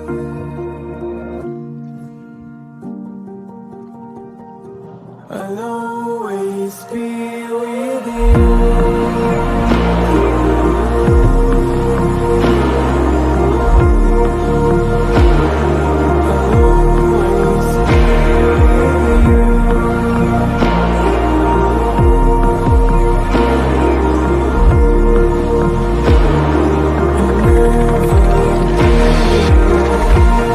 I'll always be with you. Never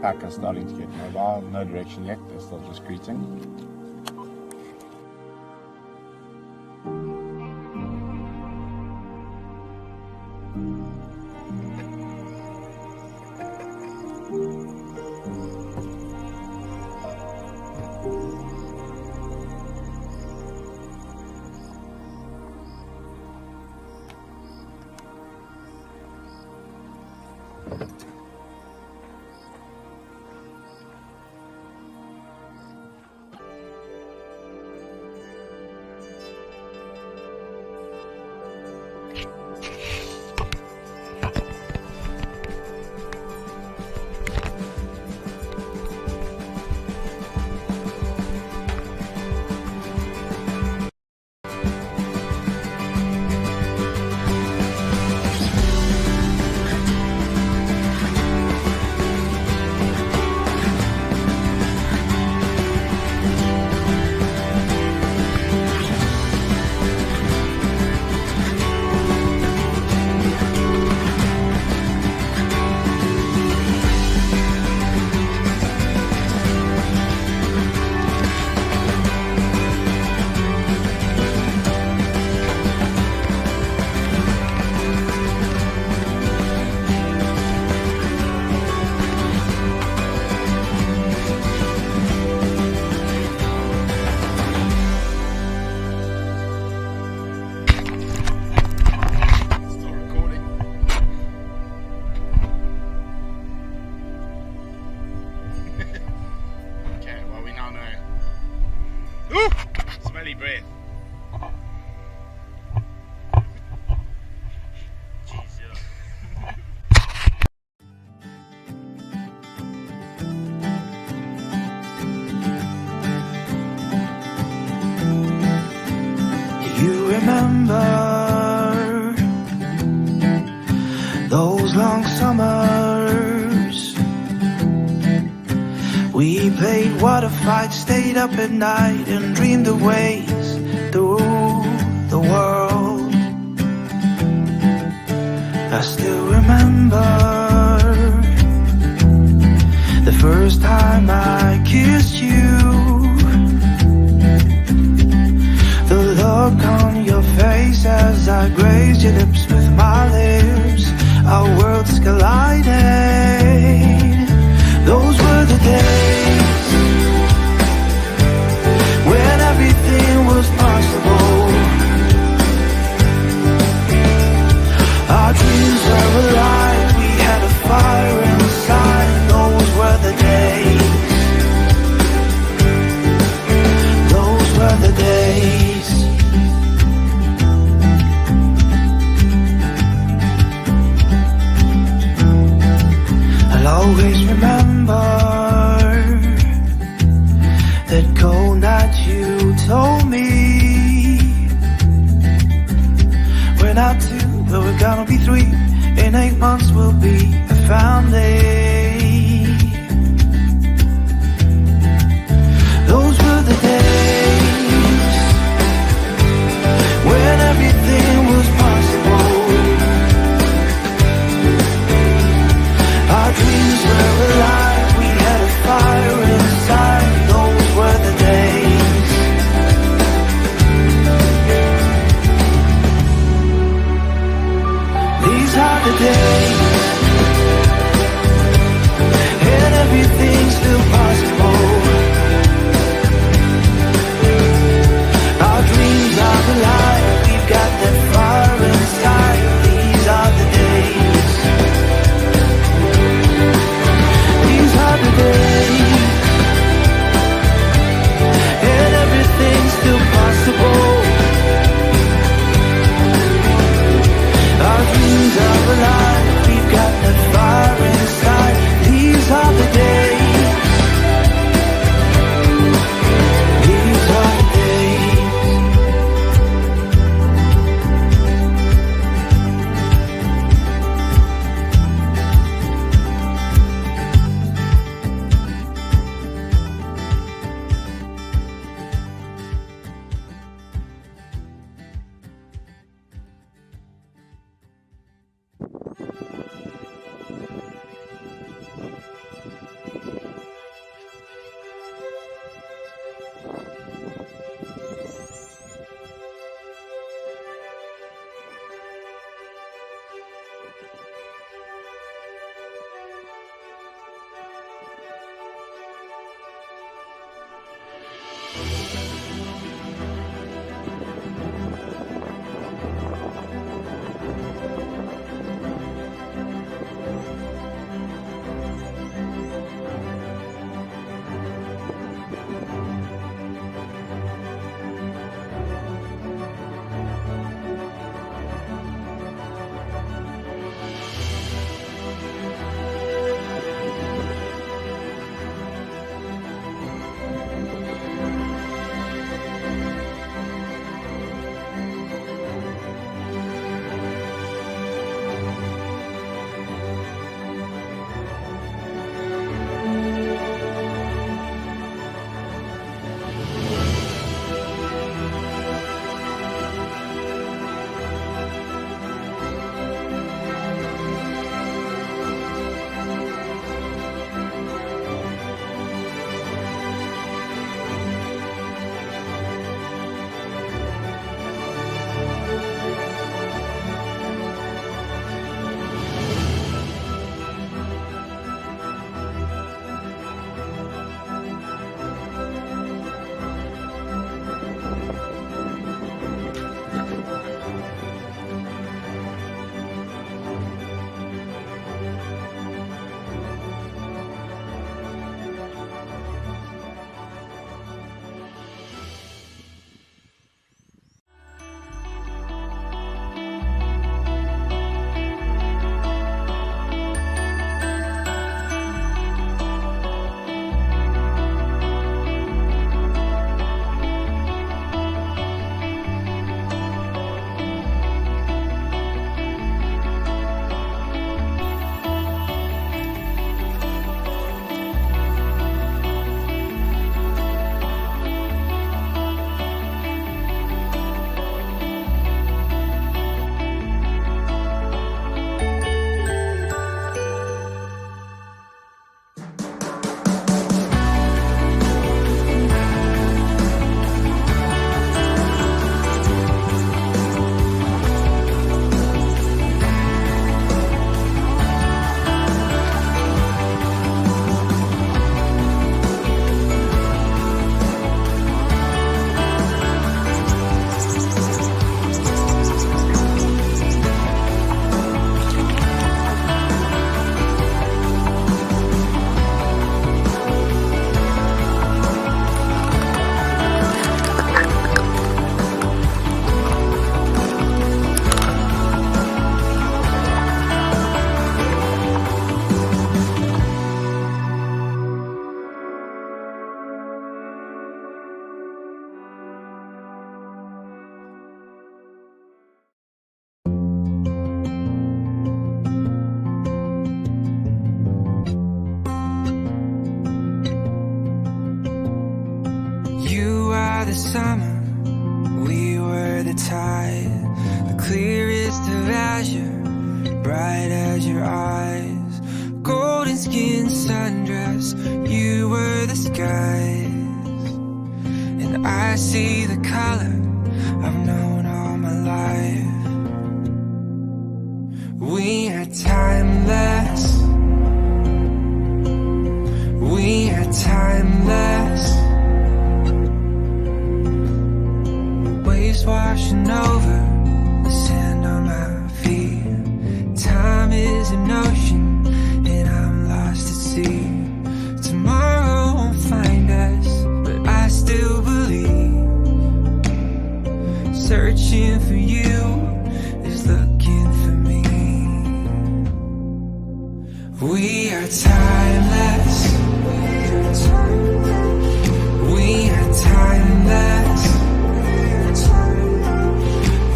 pack are starting to get mobile. No direction yet, they're still just greeting. Smelly breath. Jesus. You remember those long summers? We played water fights, stayed up at night and dreamed of ways through the world. I still remember the first time I kissed you, the look on your face as I grazed your lips with my lips. Our worlds collided. Those were the days when everything was possible. Our dreams were alive. We had a fire inside. Those were the days. Those were the days. I'll always remember that cold night you told me we're not two, but we're gonna be three. In 8 months we'll be a family. Those were the days when everything was possible. Our dreams were alive, we had a fire inside. Those were the days. These are the days, and everything's still possible. Our dreams are alive, we've got that fire inside. These are the days. These the summer, we were the tide, the clearest of azure, bright as your eyes. Golden skin sundress, you were the skies. And I see the color I've known all my life. We are timeless. We are timeless. Waves washing over the sand on my feet. Time is an ocean and I'm lost at sea. Tomorrow won't find us, but I still believe. Searching for you is looking for me. We are timeless. We are timeless.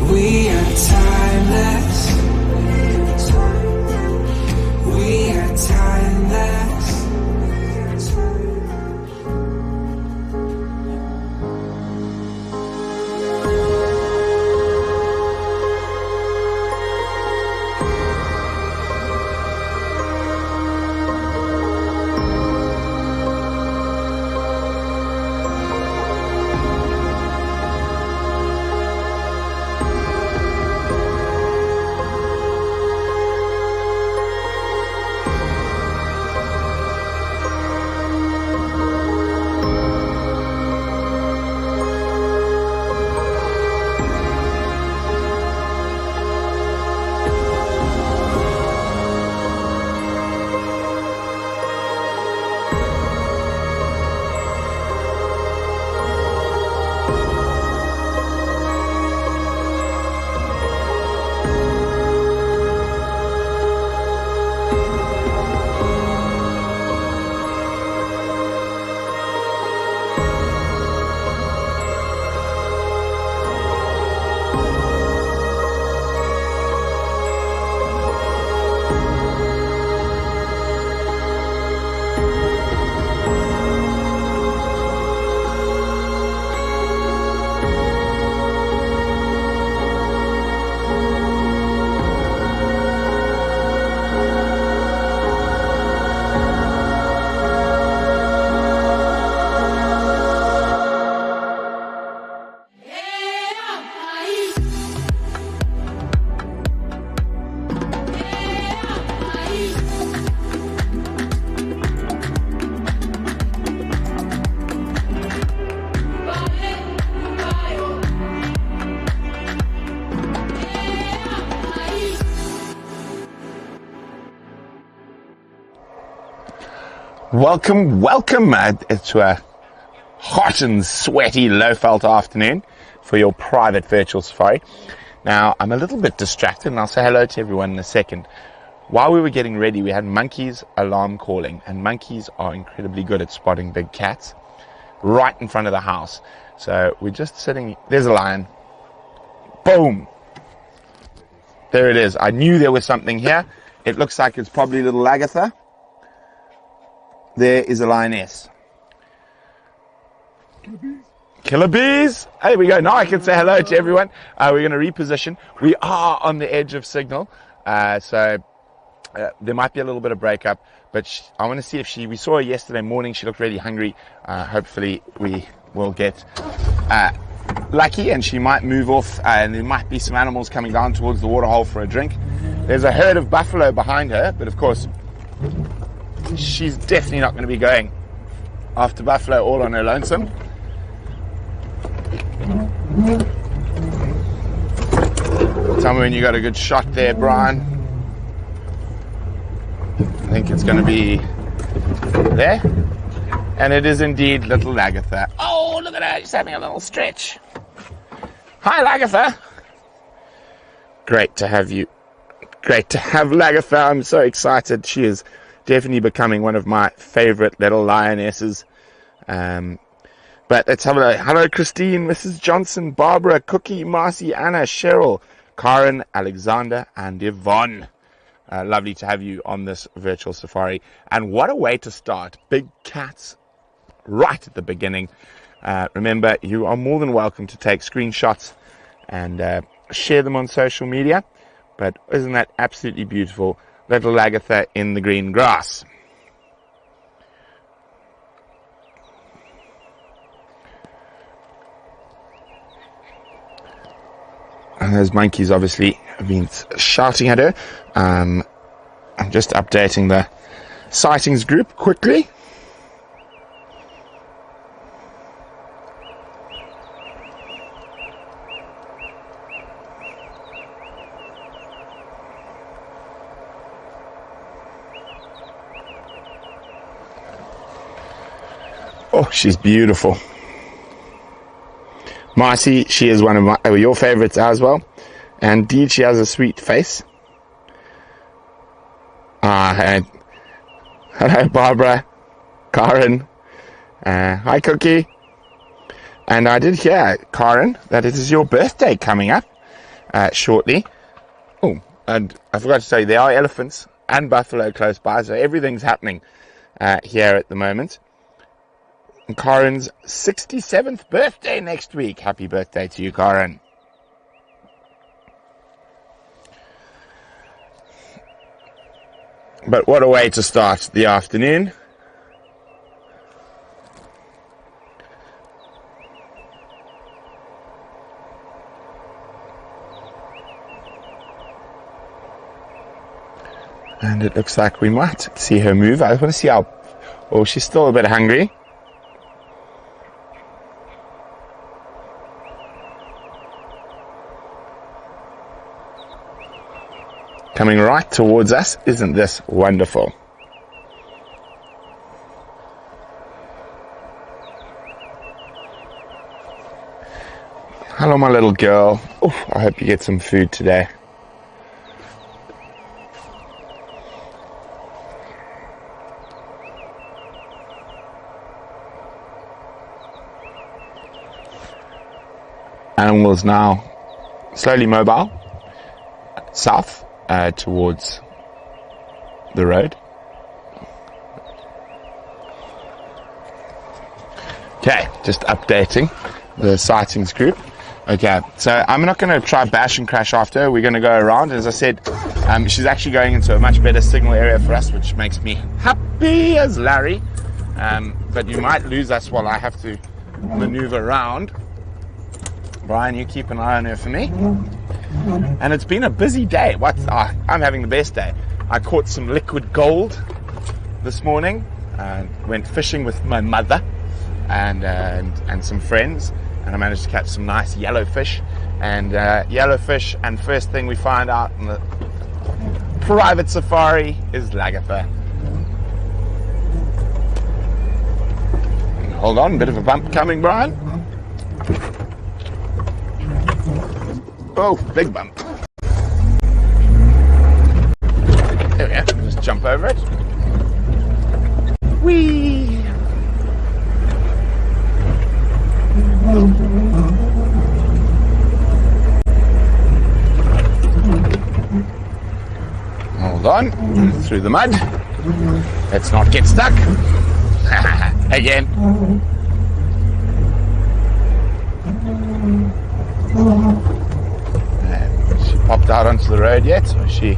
We are timeless. We are timeless. Welcome to a hot and sweaty low-felt afternoon for your private virtual safari. Now, I'm a little bit distracted, and I'll say hello to everyone in a second. While we were getting ready, we had monkeys alarm calling, and monkeys are incredibly good at spotting big cats right in front of the house. So we're just sitting, there's a lion. Boom! There it is. I knew there was something here. It looks like it's probably little Agatha. There is a lioness. Killer bees. There we go. Now I can say hello to everyone. We're going to reposition. We are on the edge of signal, so there might be a little bit of breakup, but I want to see if we saw her yesterday morning. She looked really hungry. Hopefully we will get lucky and she might move off, and there might be some animals coming down towards the waterhole for a drink. There's a herd of buffalo behind her, but of course she's definitely not going to be going after buffalo all on her lonesome. Tell me when you got a good shot there, Brian. I think it's going to be there. And it is indeed little Agatha. Oh, look at her. She's having a little stretch. Hi, Lagatha. Great to have you. Great to have Lagatha. I'm so excited. She is definitely becoming one of my favorite little lionesses. But let's have a hello, Christine, Mrs. Johnson, Barbara, Cookie, Marcy, Anna, Cheryl, Karen, Alexander, and Yvonne. Lovely to have you on this virtual safari. And what a way to start. Big cats right at the beginning. Remember, you are more than welcome to take screenshots and share them on social media. But isn't that absolutely beautiful? Little Lagatha in the green grass. And those monkeys obviously have been shouting at her. I'm just updating the sightings group quickly. Oh, she's beautiful. Marcy, she is one of your favorites as well. And indeed, she has a sweet face. Hello, Barbara, Karen. Hi, Cookie. And I did hear, Karen, that it is your birthday coming up shortly. Oh, and I forgot to say, there are elephants and buffalo close by, so everything's happening here at the moment. And Karen's 67th birthday next week. Happy birthday to you, Karen. But what a way to start the afternoon. And it looks like we might see her move. I want to see how... Oh, she's still a bit hungry. Coming right towards us. Isn't this wonderful? Hello, my little girl. Oof, I hope you get some food today. Animals now slowly mobile south towards the road. Okay, just updating the sightings group. Okay, so I'm not going to try bash and crash after her. We're going to go around. As I said, she's actually going into a much better signal area for us, which makes me happy as Larry. But you might lose us while I have to maneuver around. Brian, you keep an eye on her for me. And it's been a busy day. I'm having the best day. I caught some liquid gold this morning. Went fishing with my mother and some friends. And I managed to catch some nice yellowfish. And yellowfish, and first thing we find out in the private safari is Lagatha. Hold on, bit of a bump coming, Brian. Oh, big bump. There we go. Just jump over it. Whee! Hold on. Through the mud. Let's not get stuck. Again. She popped out onto the road yet, so she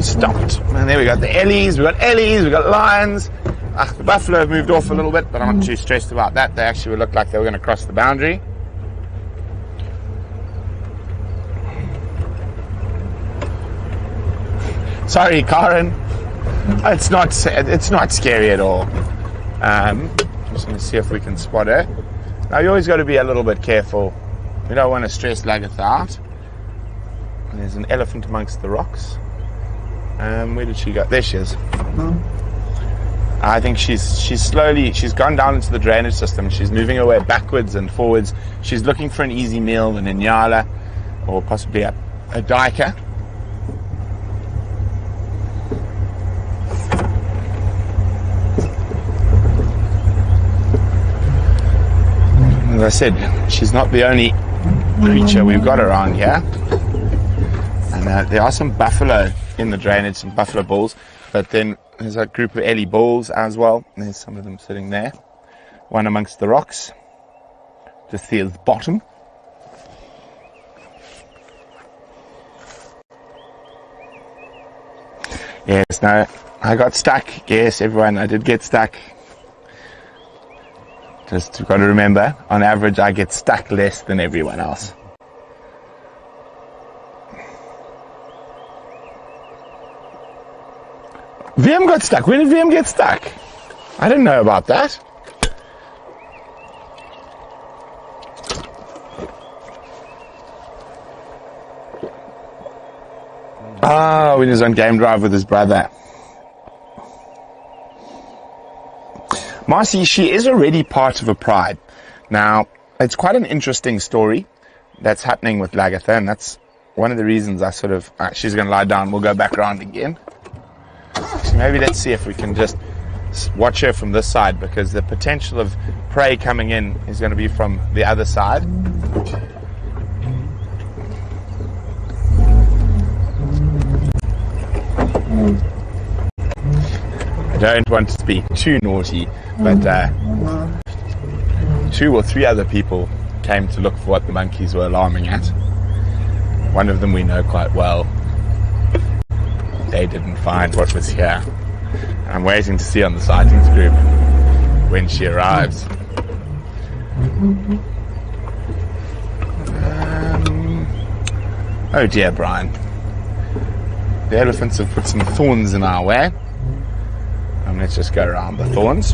stopped. And there we got the Ellies, we got lions. The buffalo have moved off a little bit, but I'm not too stressed about that. They actually looked like they were going to cross the boundary. Sorry, Karen. It's not scary at all. Just going to see if we can spot her. Now you always got to be a little bit careful. We don't want to stress Lagatha out. And there's an elephant amongst the rocks. Where did she go? There she is. I think she's gone down into the drainage system. She's moving her way backwards and forwards. She's looking for an easy meal, an inyala, or possibly a duiker. As I said, she's not the only creature we've got around here. And there are some buffalo in the drainage, some buffalo bulls. But then There's a group of Ellie bulls as well. There's some of them sitting there. One amongst the rocks. Just see its bottom. Yes, no, I got stuck. Yes, everyone, I did get stuck. Just got to remember, on average, I get stuck less than everyone else. VM got stuck. When did VM get stuck? I didn't know about that. Ah, when he was on game drive with his brother. Marcy, she is already part of a pride. Now, it's quite an interesting story that's happening with Lagatha, and that's one of the reasons I sort of... she's going to lie down. We'll go back around again. So maybe let's see if we can just watch her from this side, because the potential of prey coming in is going to be from the other side. I don't want to be too naughty, but 2 or 3 other people came to look for what the monkeys were alarming at. One of them we know quite well. They didn't find what was here. I'm waiting to see on the sightings group when she arrives. Oh dear, Brian. The elephants have put some thorns in our way. Let's just go around the thorns.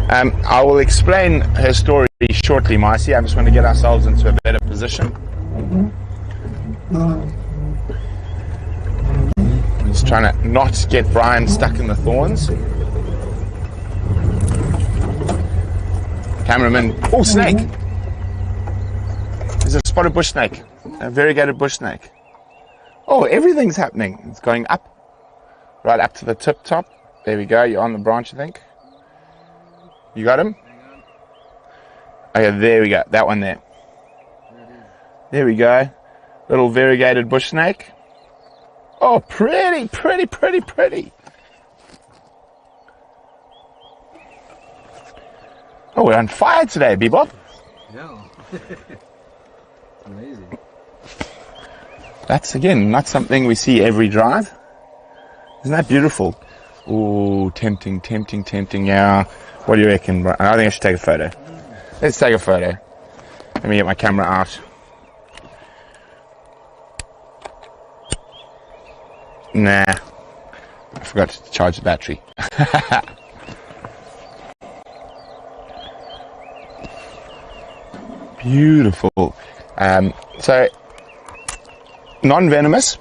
I will explain her story shortly, Marcy. I just want to get ourselves into a better position. I'm just trying to not get Brian stuck in the thorns. Cameraman. Oh, snake! There's a spotted bush snake. A variegated bush snake. Oh, everything's happening. It's going up. Right up to the tip top. There we go. You're on the branch, I think. You got him? Okay, there we go. That one there. There we go. Little variegated bush snake. Oh, pretty, pretty, pretty, pretty. Oh, we're on fire today, Bebop. Yeah. Amazing. That's, again, not something we see every drive. Isn't that beautiful? Oh, tempting, tempting, tempting. Yeah. What do you reckon? I think I should take a photo. Let's take a photo. Let me get my camera out. Nah. I forgot to charge the battery. Beautiful. So, non-venomous.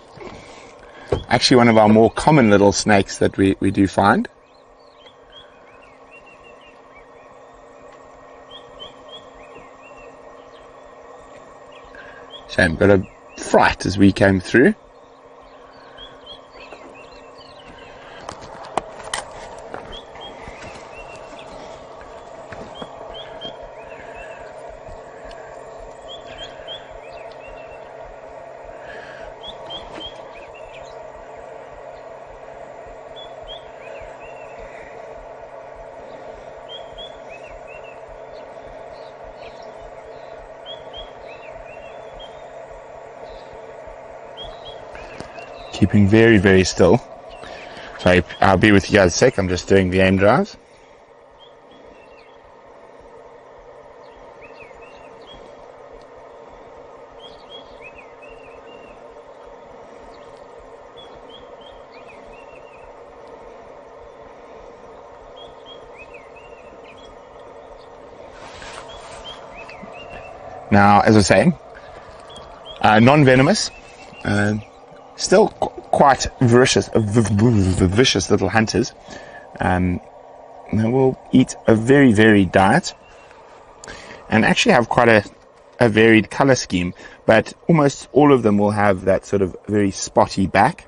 Actually, one of our more common little snakes that we do find. Shame, got a fright as we came through. Keeping very, very still. So I'll be with you guys a sec. I'm just doing the aim drives. Now, as I was saying, non-venomous. Still quite vicious little hunters. They will eat a very varied diet and actually have quite a varied color scheme, but almost all of them will have that sort of very spotty back.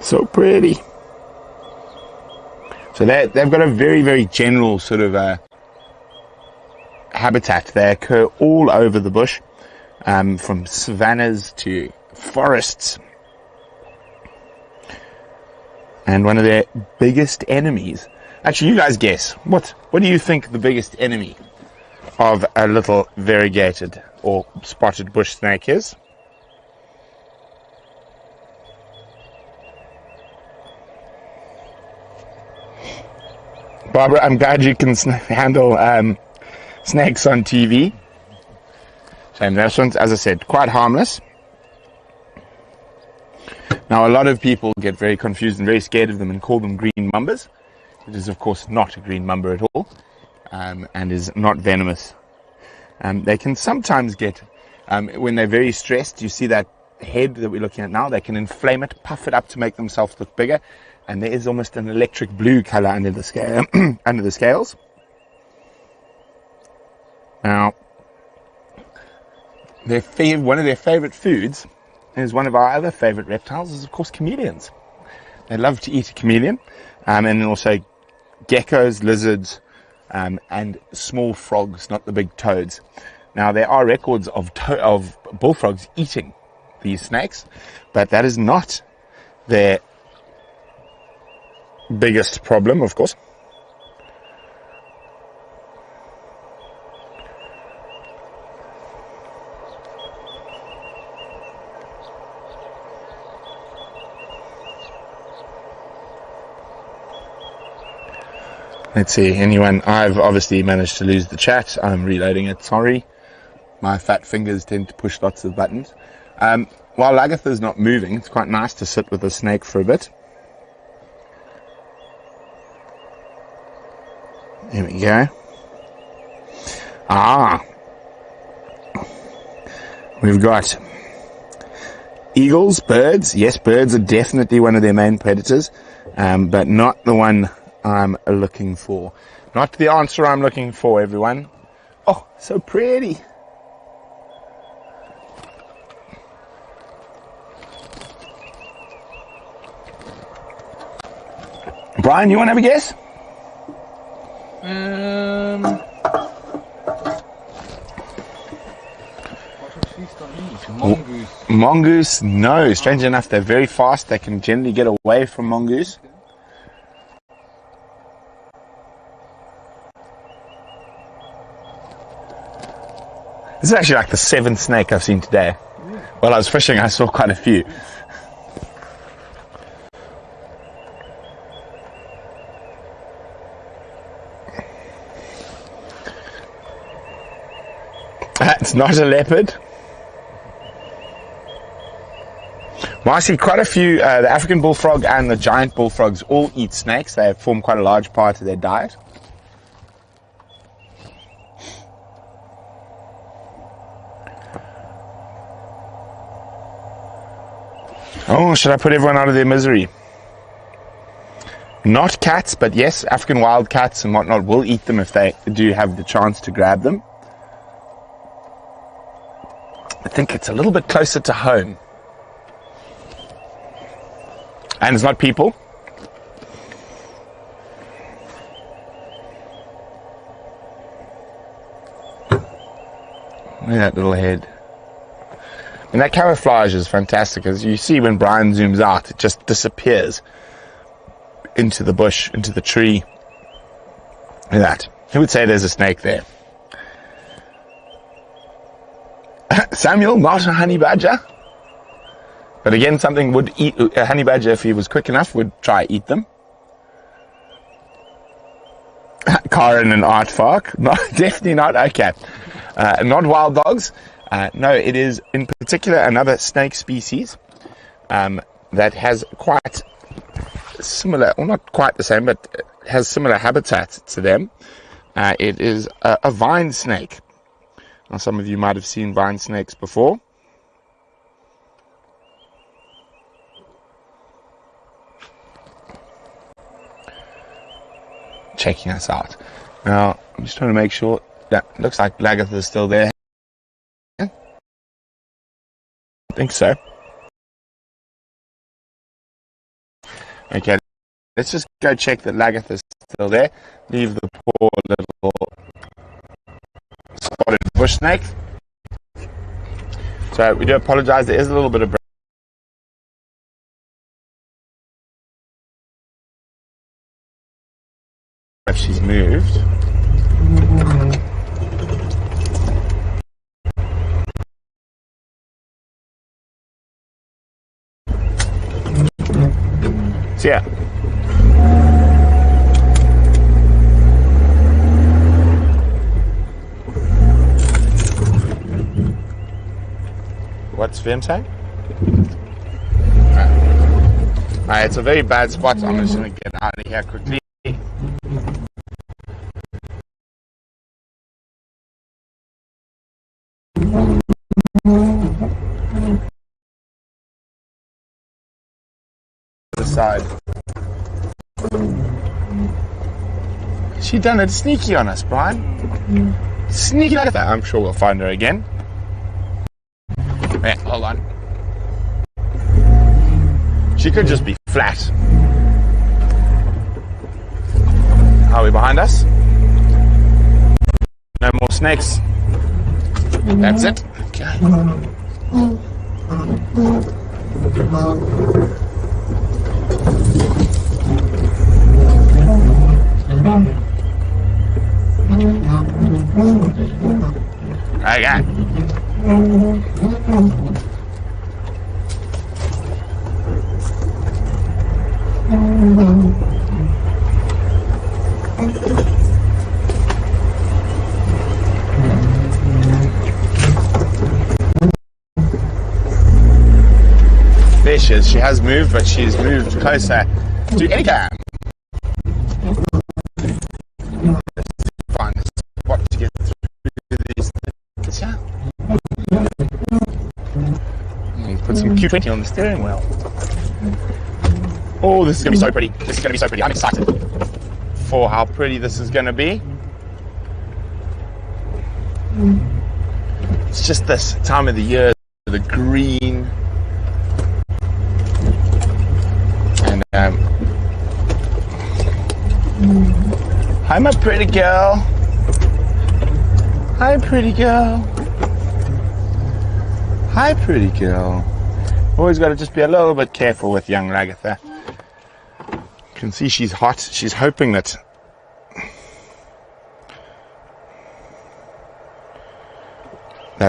So pretty. So they've got a very, very general sort of habitat. They occur all over the bush, from savannas to forests. And one of their biggest enemies, actually, you guys guess, what do you think the biggest enemy of a little variegated or spotted bush snake is? Barbara, I'm glad you can handle snakes on TV. Shame, this one's, as I said, quite harmless. Now, a lot of people get very confused and very scared of them and call them green mambas. It is, of course, not a green mamba at all, and is not venomous. They can sometimes get, when they're very stressed, you see that head that we're looking at now, they can inflame it, puff it up to make themselves look bigger, and there is almost an electric blue color under the scale, under the scales. Now, one of their favorite foods is one of our other favorite reptiles is, of course, chameleons. They love to eat a chameleon, and then also geckos, lizards, and small frogs, not the big toads. Now, there are records of bullfrogs eating these snakes, but that is not their biggest problem, of course. Let's see, anyone? I've obviously managed to lose the chat. I'm reloading it, sorry. My fat fingers tend to push lots of buttons. While Lagatha's not moving, it's quite nice to sit with the snake for a bit. There we go. We've got eagles, birds. Yes, birds are definitely one of their main predators, but not the one I'm looking for. Not the answer I'm looking for, everyone. Oh, so pretty. Brian, you want to have a guess? Mongoose. Mongoose, no. Strangely enough, they're very fast. They can generally get away from mongoose. This is actually like the 7th snake I've seen today. While I was fishing, I saw quite a few. It's not a leopard. Well, I see quite a few, the African bullfrog and the giant bullfrogs all eat snakes. They form quite a large part of their diet. Oh, should I put everyone out of their misery? Not cats, but yes, African wild cats and whatnot will eat them if they do have the chance to grab them. I think it's a little bit closer to home. And it's not people. Look at that little head. And that camouflage is fantastic. As you see when Brian zooms out, it just disappears into the bush, into the tree. Look at that. Who would say there's a snake there? Samuel, not a honey badger. But again, something would eat a honey badger if he was quick enough, would try eat them. Karen and Art Fark. No, definitely not. Okay. Not wild dogs. No, it is in particular another snake species that has quite similar, well, not quite the same, but has similar habitat to them. It is a vine snake. Now, some of you might have seen vine snakes before. Checking us out. Now, I'm just trying to make sure that looks like Lagatha is still there. I think so. Okay, let's just go check that Lagatha's still there. Leave the poor little spotted bush snake. So we do apologize, there is a little bit of if she's moved. So yeah. What's Vim saying? Alright, it's a very bad spot. I'm just going to get out of here quickly. The side. She done it sneaky on us, Brian. Sneaky like that. I'm sure we'll find her again. Wait, hold on. She could just be flat. Are we behind us? No more snakes. That's it. Okay. Okay. There she is. She has moved, but she's moved closer to EcoTraining. Find a spot to get through these things. Yeah. Put some Q20 on the steering wheel. Oh, this is going to be so pretty. This is going to be so pretty. I'm excited for how pretty this is going to be. It's just this time of the year, the green. And, hi, my pretty girl. Hi, pretty girl. Hi, pretty girl. Always got to just be a little bit careful with young Lagatha. You can see she's hot. She's hoping that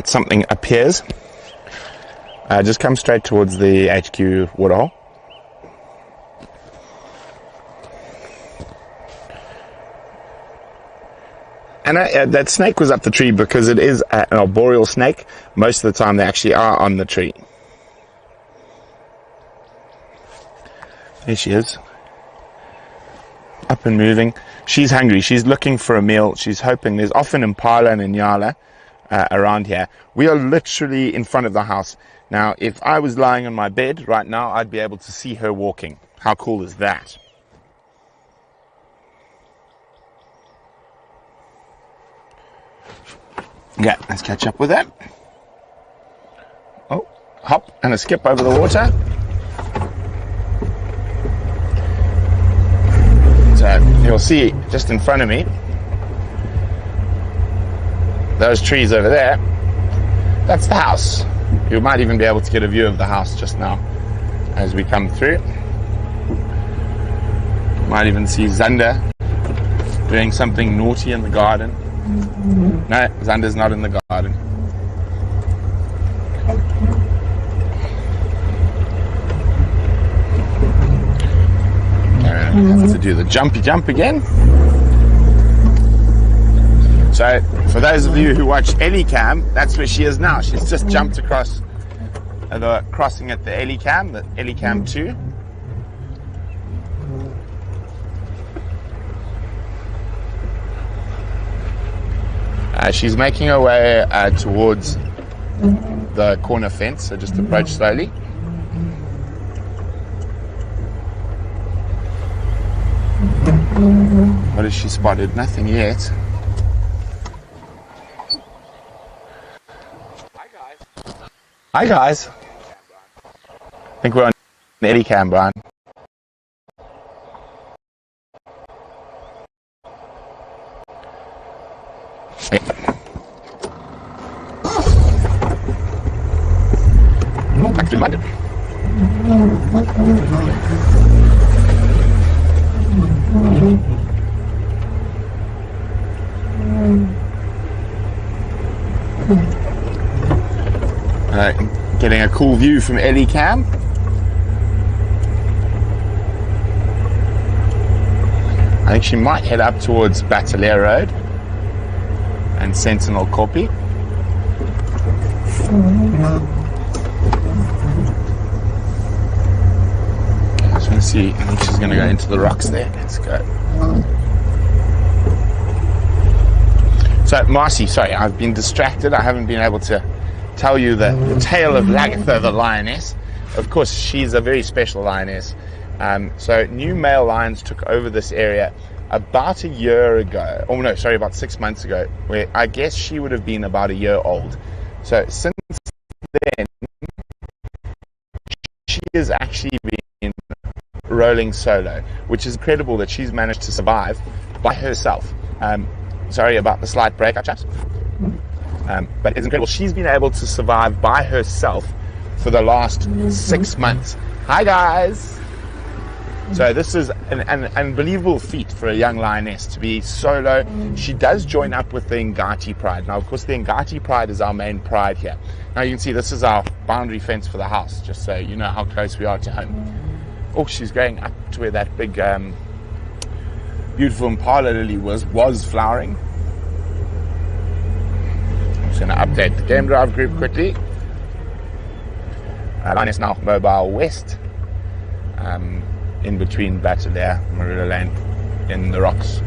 something appears. Just come straight towards the HQ waterhole. And that snake was up the tree because it is an arboreal snake. Most of the time they actually are on the tree. There she is. Up and moving. She's hungry. She's looking for a meal. She's hoping. There's often impala and inyala around here. We are literally in front of the house. Now, if I was lying on my bed right now, I'd be able to see her walking. How cool is that? Yeah, let's catch up with that. Oh, hop and a skip over the water. So you'll see just in front of me, those trees over there, that's the house. You might even be able to get a view of the house just now as we come through. You might even see Zander doing something naughty in the garden. No, Zander's not in the garden. Okay, I have to do the jumpy jump again. So, for those of you who watch EcoTraining, that's where she is now. She's just jumped across the crossing at the EcoTraining, the EcoTraining 2. She's making her way towards the corner fence, so just approach slowly. What has she spotted? Nothing yet. Hi guys. I think we're on EcoTraining, Brian. Back to London. Getting a cool view from Ellie Cam. I think she might head up towards Balule Road and Sentinel Copy. I just want to see. I think she's going to go into the rocks there. Let's go. So, Marcy, sorry, I've been distracted. I haven't been able to tell you the tale of Lagatha, the lioness. Of course, she's a very special lioness. So new male lions took over this area about a year ago. Oh no, sorry, about 6 months ago, where I guess she would have been about a year old. So since then, she has actually been rolling solo, which is incredible that she's managed to survive by herself. Sorry about the slight break, chaps. But it's incredible. She's been able to survive by herself for the last 6 months. Hi guys! So this is an unbelievable feat for a young lioness to be solo. She does join up with the Ngati Pride. Now, of course, the Ngati Pride is our main pride here. Now, you can see this is our boundary fence for the house, just so you know how close we are to home. Oh, she's going up to where that big, beautiful impala lily was flowering. I'm just going to update the game drive group quickly. Lioness now mobile west. In between Balule and Marula Lane in the rocks.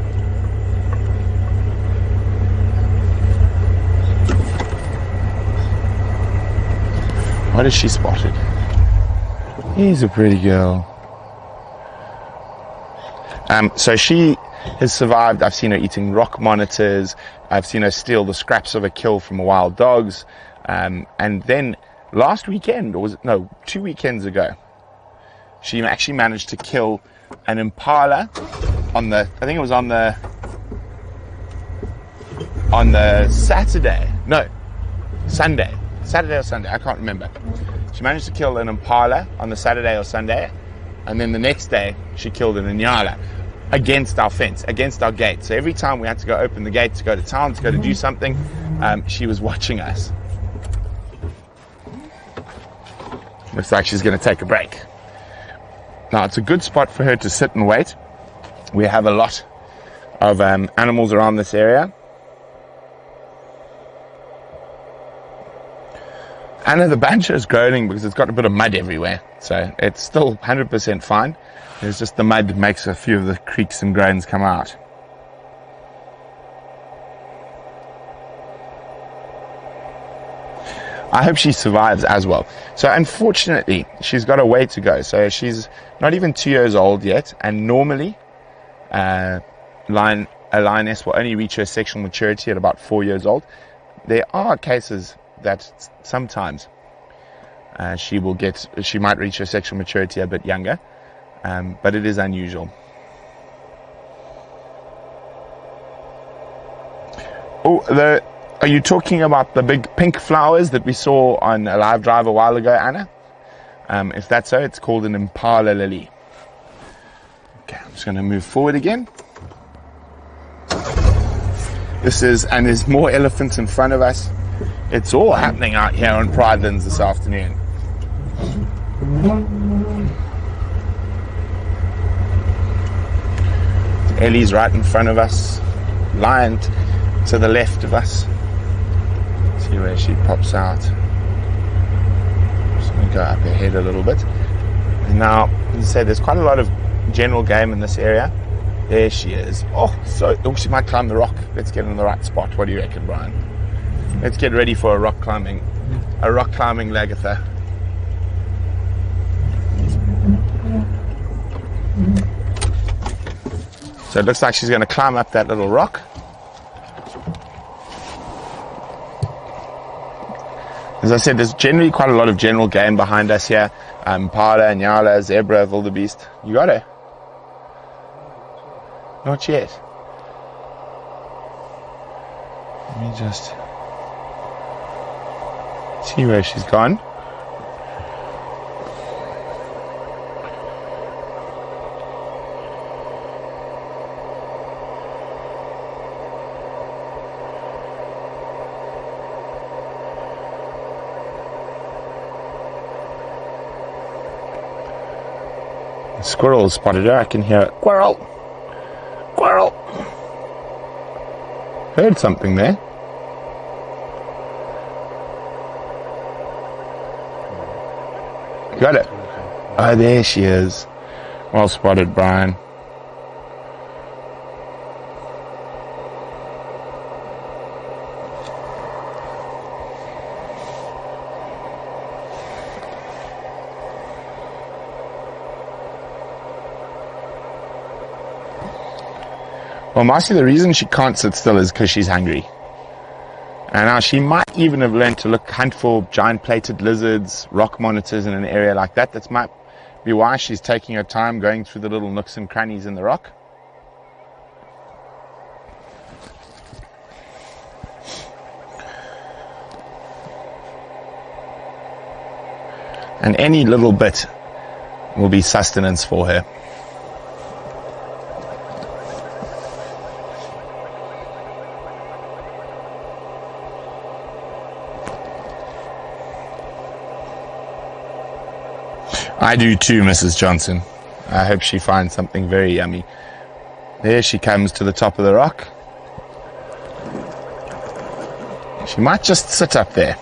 What has she spotted? He's a pretty girl. So she has survived. I've seen her eating rock monitors. I've seen her steal the scraps of a kill from wild dogs. And then last weekend, 2 weekends ago, she actually managed to kill an impala on the Saturday or Sunday, I can't remember. She managed to kill an impala on the Saturday or Sunday, and then the next day she killed an inyala against our fence, against our gate. So every time we had to go open the gate to go to town, to go to do something, she was watching us. Looks like she's going to take a break. Now, it's a good spot for her to sit and wait. We have a lot of animals around this area. Anna, the banjo is groaning because it's got a bit of mud everywhere. So it's still 100% fine. It's just the mud makes a few of the creaks and groans come out. I hope she survives as well. So unfortunately, she's got a way to go. So she's not even 2 years old yet. And normally, a lioness will only reach her sexual maturity at about 4 years old. There are cases that sometimes she might reach her sexual maturity a bit younger. But it is unusual. Are you talking about the big pink flowers that we saw on a live drive a while ago, Anna? If that's so, it's called an impala lily. Okay, I'm just going to move forward again. And there's more elephants in front of us. It's all happening out here on Pridelands this afternoon. Ellie's right in front of us. Lion to the left of us. See where she pops out. Just going to go up ahead a little bit. And now, as I said, there's quite a lot of general game in this area. There she is. She might climb the rock. Let's get in the right spot. What do you reckon, Brian? Let's get ready for a rock climbing Lagatha. So it looks like she's going to climb up that little rock. As I said, there's generally quite a lot of general game behind us here. Impala, Nyala, zebra, wildebeest. You got her? Not yet. Let me just see where she's gone. Squirrel spotted her. I can hear it. Squirrel! Squirrel! Heard something there. Got it. Oh, there she is. Well spotted, Brian. Well, Marcy, the reason she can't sit still is because she's hungry. And now she might even have learned to hunt for giant plated lizards, rock monitors in an area like that. That might be why she's taking her time going through the little nooks and crannies in the rock. And any little bit will be sustenance for her. I do too, Mrs. Johnson. I hope she finds something very yummy. There she comes to the top of the rock. She might just sit up there.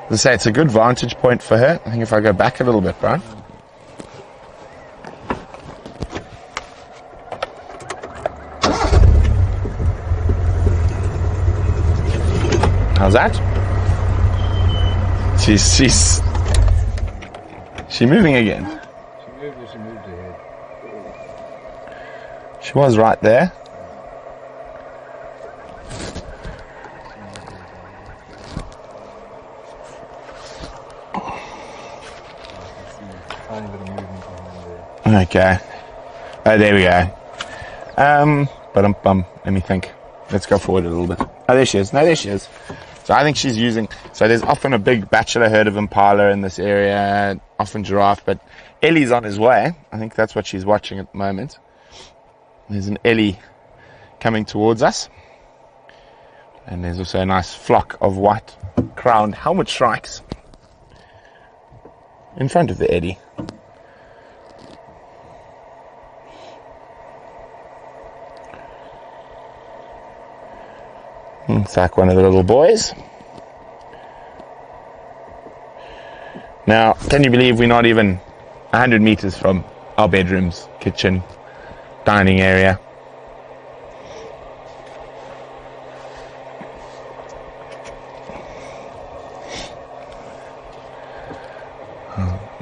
As I say, it's a good vantage point for her. I think if I go back a little bit, Brian. How's that? She's moving again. She moved ahead. She was right there. Tiny bit of movement behind there. Okay. Oh, there we go. Let me think. Let's go forward a little bit. Oh, there she is. No, there she is. So I think she's using, so there's often a big bachelor herd of impala in this area, often giraffe, but Ellie's on his way. I think that's what she's watching at the moment. There's an Ellie coming towards us. And there's also a nice flock of white crowned helmet shrikes in front of the Eddie. It's like one of the little boys. Now, can you believe we're not even 100 meters from our bedrooms, kitchen, dining area?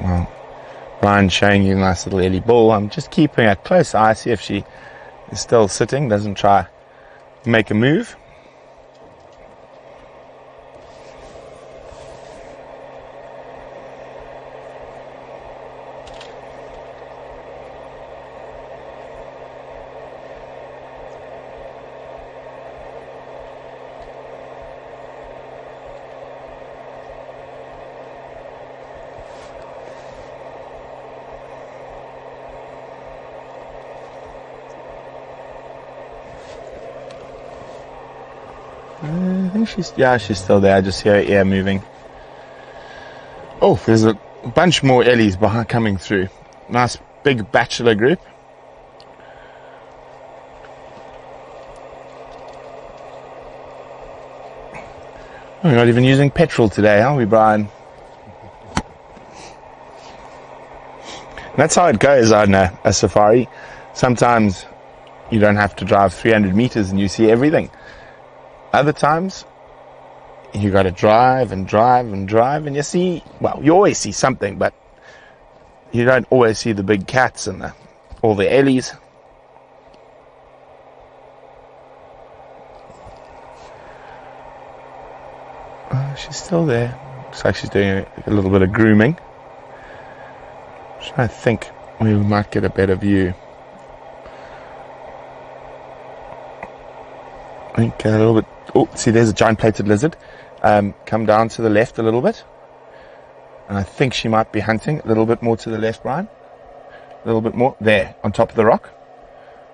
Well, Brian's showing you a nice little Ellie bull. I'm just keeping a close eye, see if she is still sitting, doesn't try to make a move. I think she's still there. I just hear her ear moving. Oh, there's a bunch more Ellies behind coming through. Nice big bachelor group. We're not even using petrol today, are we, Brian? That's how it goes on a safari. Sometimes you don't have to drive 300 meters and you see everything. Other times, you got to drive and drive and drive, and you see, well, you always see something, but you don't always see the big cats and all the Ellies. She's still there. Looks like she's doing a little bit of grooming. I think we might get a better view. I think a little bit Oh, see, there's a giant plated lizard. Come down to the left a little bit. And I think she might be hunting a little bit more to the left, Brian. A little bit more. There, on top of the rock.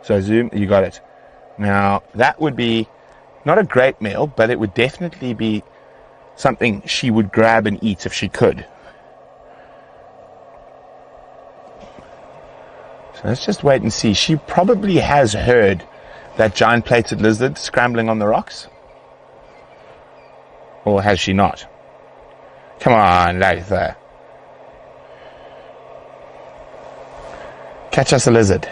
So zoom, you got it. Now, that would be not a great meal, but it would definitely be something she would grab and eat if she could. So let's just wait and see. She probably has heard that giant plated lizard scrambling on the rocks. Or has she not? Come on, Lagatha. Catch us a lizard.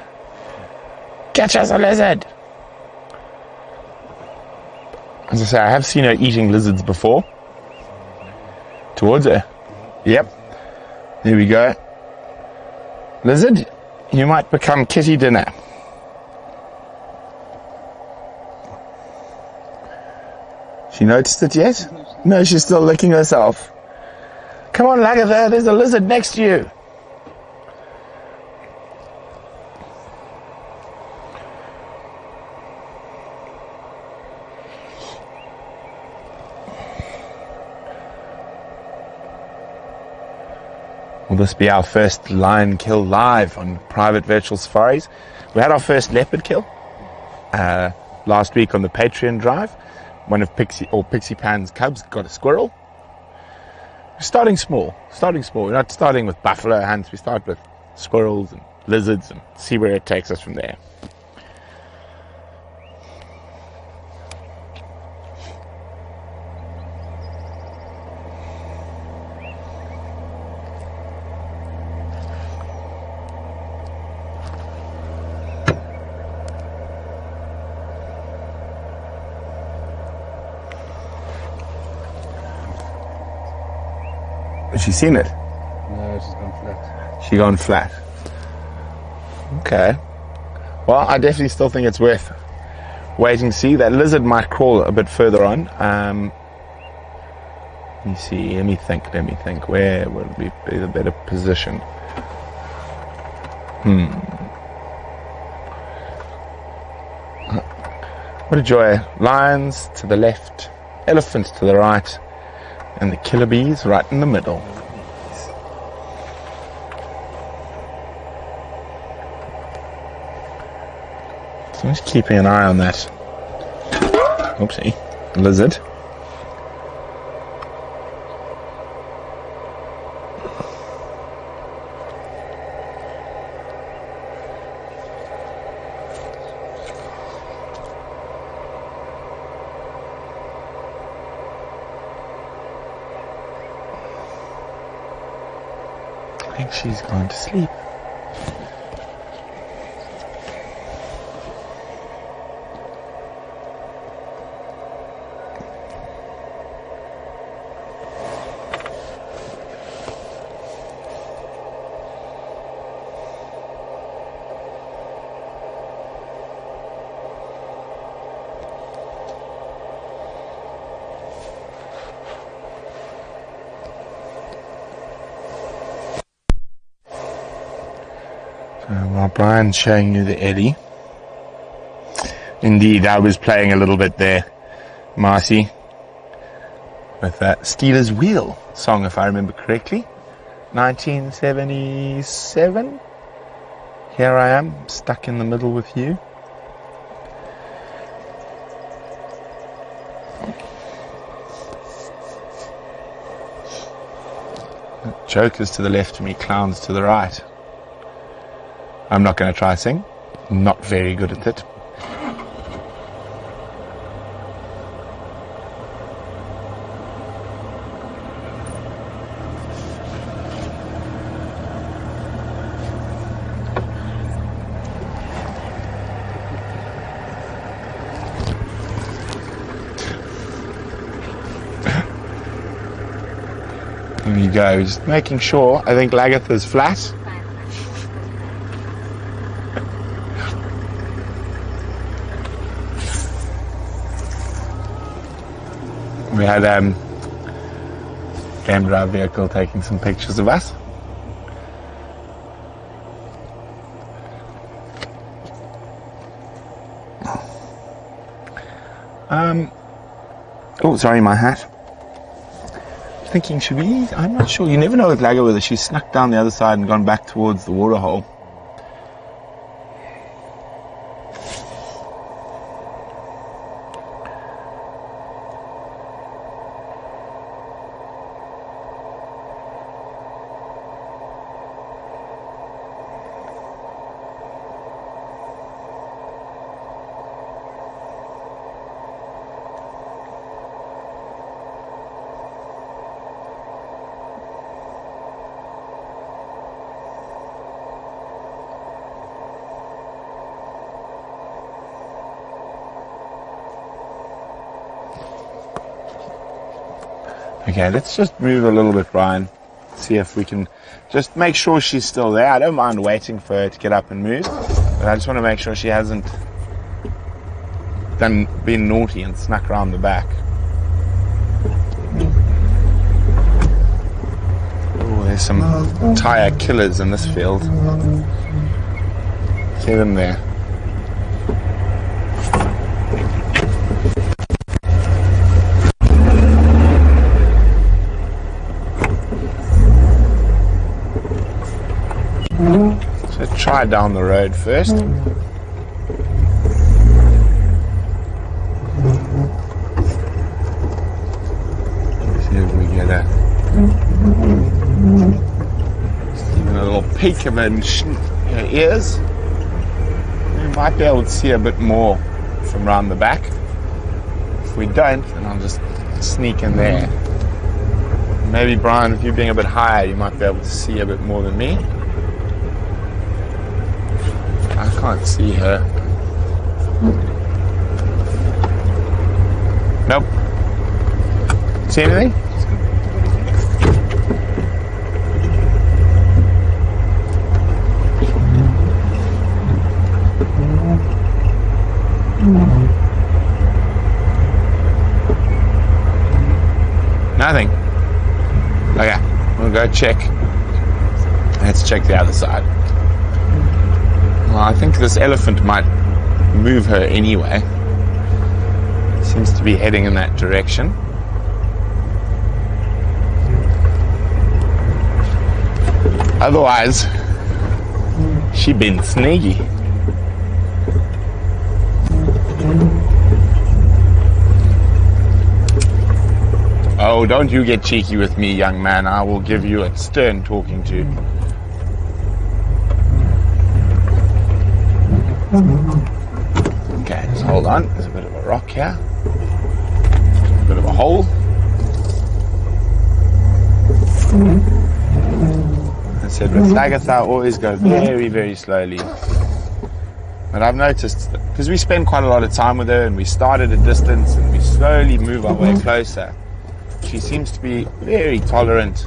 Catch us a lizard. As I say, I have seen her eating lizards before. Towards her. Yep. There we go. Lizard, you might become kitty dinner. She noticed it yet? No, she's still licking herself. Come on, Lagatha, there's a lizard next to you. Will this be our first lion kill live on private virtual safaris? We had our first leopard kill last week on the Patreon drive. One of Pixie Pan's cubs got a squirrel. We're starting small. We're not starting with buffalo hunts. We start with squirrels and lizards and see where it takes us from there. Has she seen it? No, she's gone flat. She gone flat. Okay. Well, I definitely still think it's worth waiting to see. That lizard might crawl a bit further on. Let me see. Let me think. Where would be the better position? What a joy. Lions to the left, elephants to the right, and the killer bees right in the middle. So I'm just keeping an eye on that. Oopsie. Lizard. I think she's gone to sleep. While Brian's showing you the eddy, indeed, I was playing a little bit there, Marcy, with that Steelers Wheel song, if I remember correctly, 1977. Here I am, stuck in the middle with you. Jokers to the left of me, clowns to the right. I'm not going to try sing. Not very good at it. There you go. Just making sure. I think Lagatha's flat. We had game drive vehicle taking some pictures of us. Oh, sorry, my hat. Thinking, should we? I'm not sure. You never know with Lago whether she's snuck down the other side and gone back towards the water hole. Okay, let's just move a little bit, Brian. See if we can just make sure she's still there. I don't mind waiting for her to get up and move, but I just want to make sure she hasn't been naughty and snuck around the back. Oh, there's some tire killers in this field. See them there. So try down the road first. See if we get even a little peek of her ears. We might be able to see a bit more from around the back. If we don't, then I'll just sneak in there. Maybe, Brian, if you're being a bit higher, you might be able to see a bit more than me. I can't see her. Nope. See anything? Nothing. Okay, we'll go check. Let's check the other side. Well, I think this elephant might move her anyway. Seems to be heading in that direction. Otherwise, she been sneaky. Oh, don't you get cheeky with me, young man. I will give you a stern talking to. Okay, just hold on. There's a bit of a rock here. A bit of a hole. I said with Lagatha, always go very, very slowly. But I've noticed that because we spend quite a lot of time with her and we start at a distance and we slowly move our way closer, she seems to be very tolerant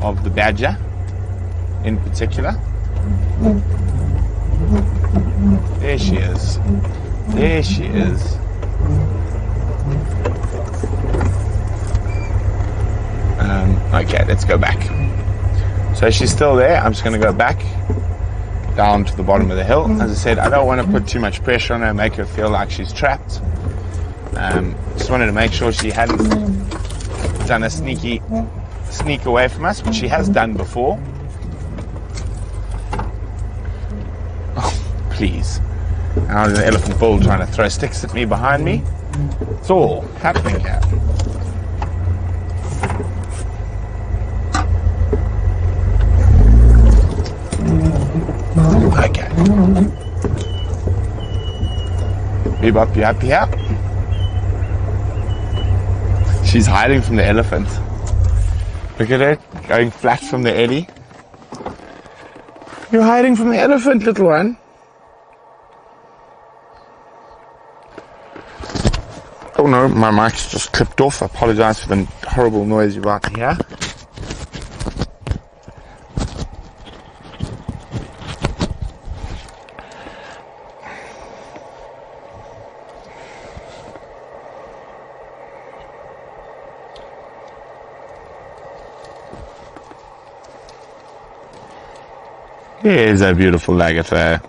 of the badger in particular. There she is. There she is. Okay, let's go back. So she's still there. I'm just going to go back down to the bottom of the hill. As I said, I don't want to put too much pressure on her, make her feel like she's trapped. Just wanted to make sure she hadn't done a sneak away from us, which she has done before. Oh, please. Now there's an elephant bull trying to throw sticks at me behind me. It's all happening here. Okay. Bebop, you happy here? She's hiding from the elephant. Look at her, going flat from the eddy. You're hiding from the elephant, little one. Oh no, my mic's just clipped off. I apologize for the horrible noise you're about to hear. Here's a beautiful Lagatha.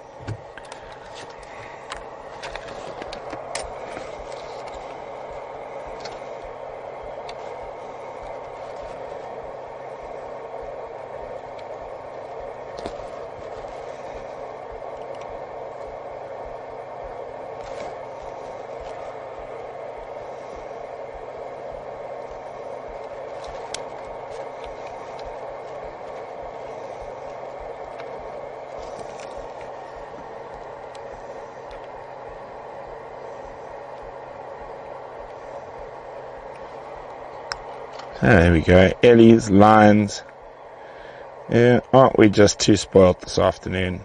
There we go. Ellies, lions. Yeah, aren't we just too spoilt this afternoon?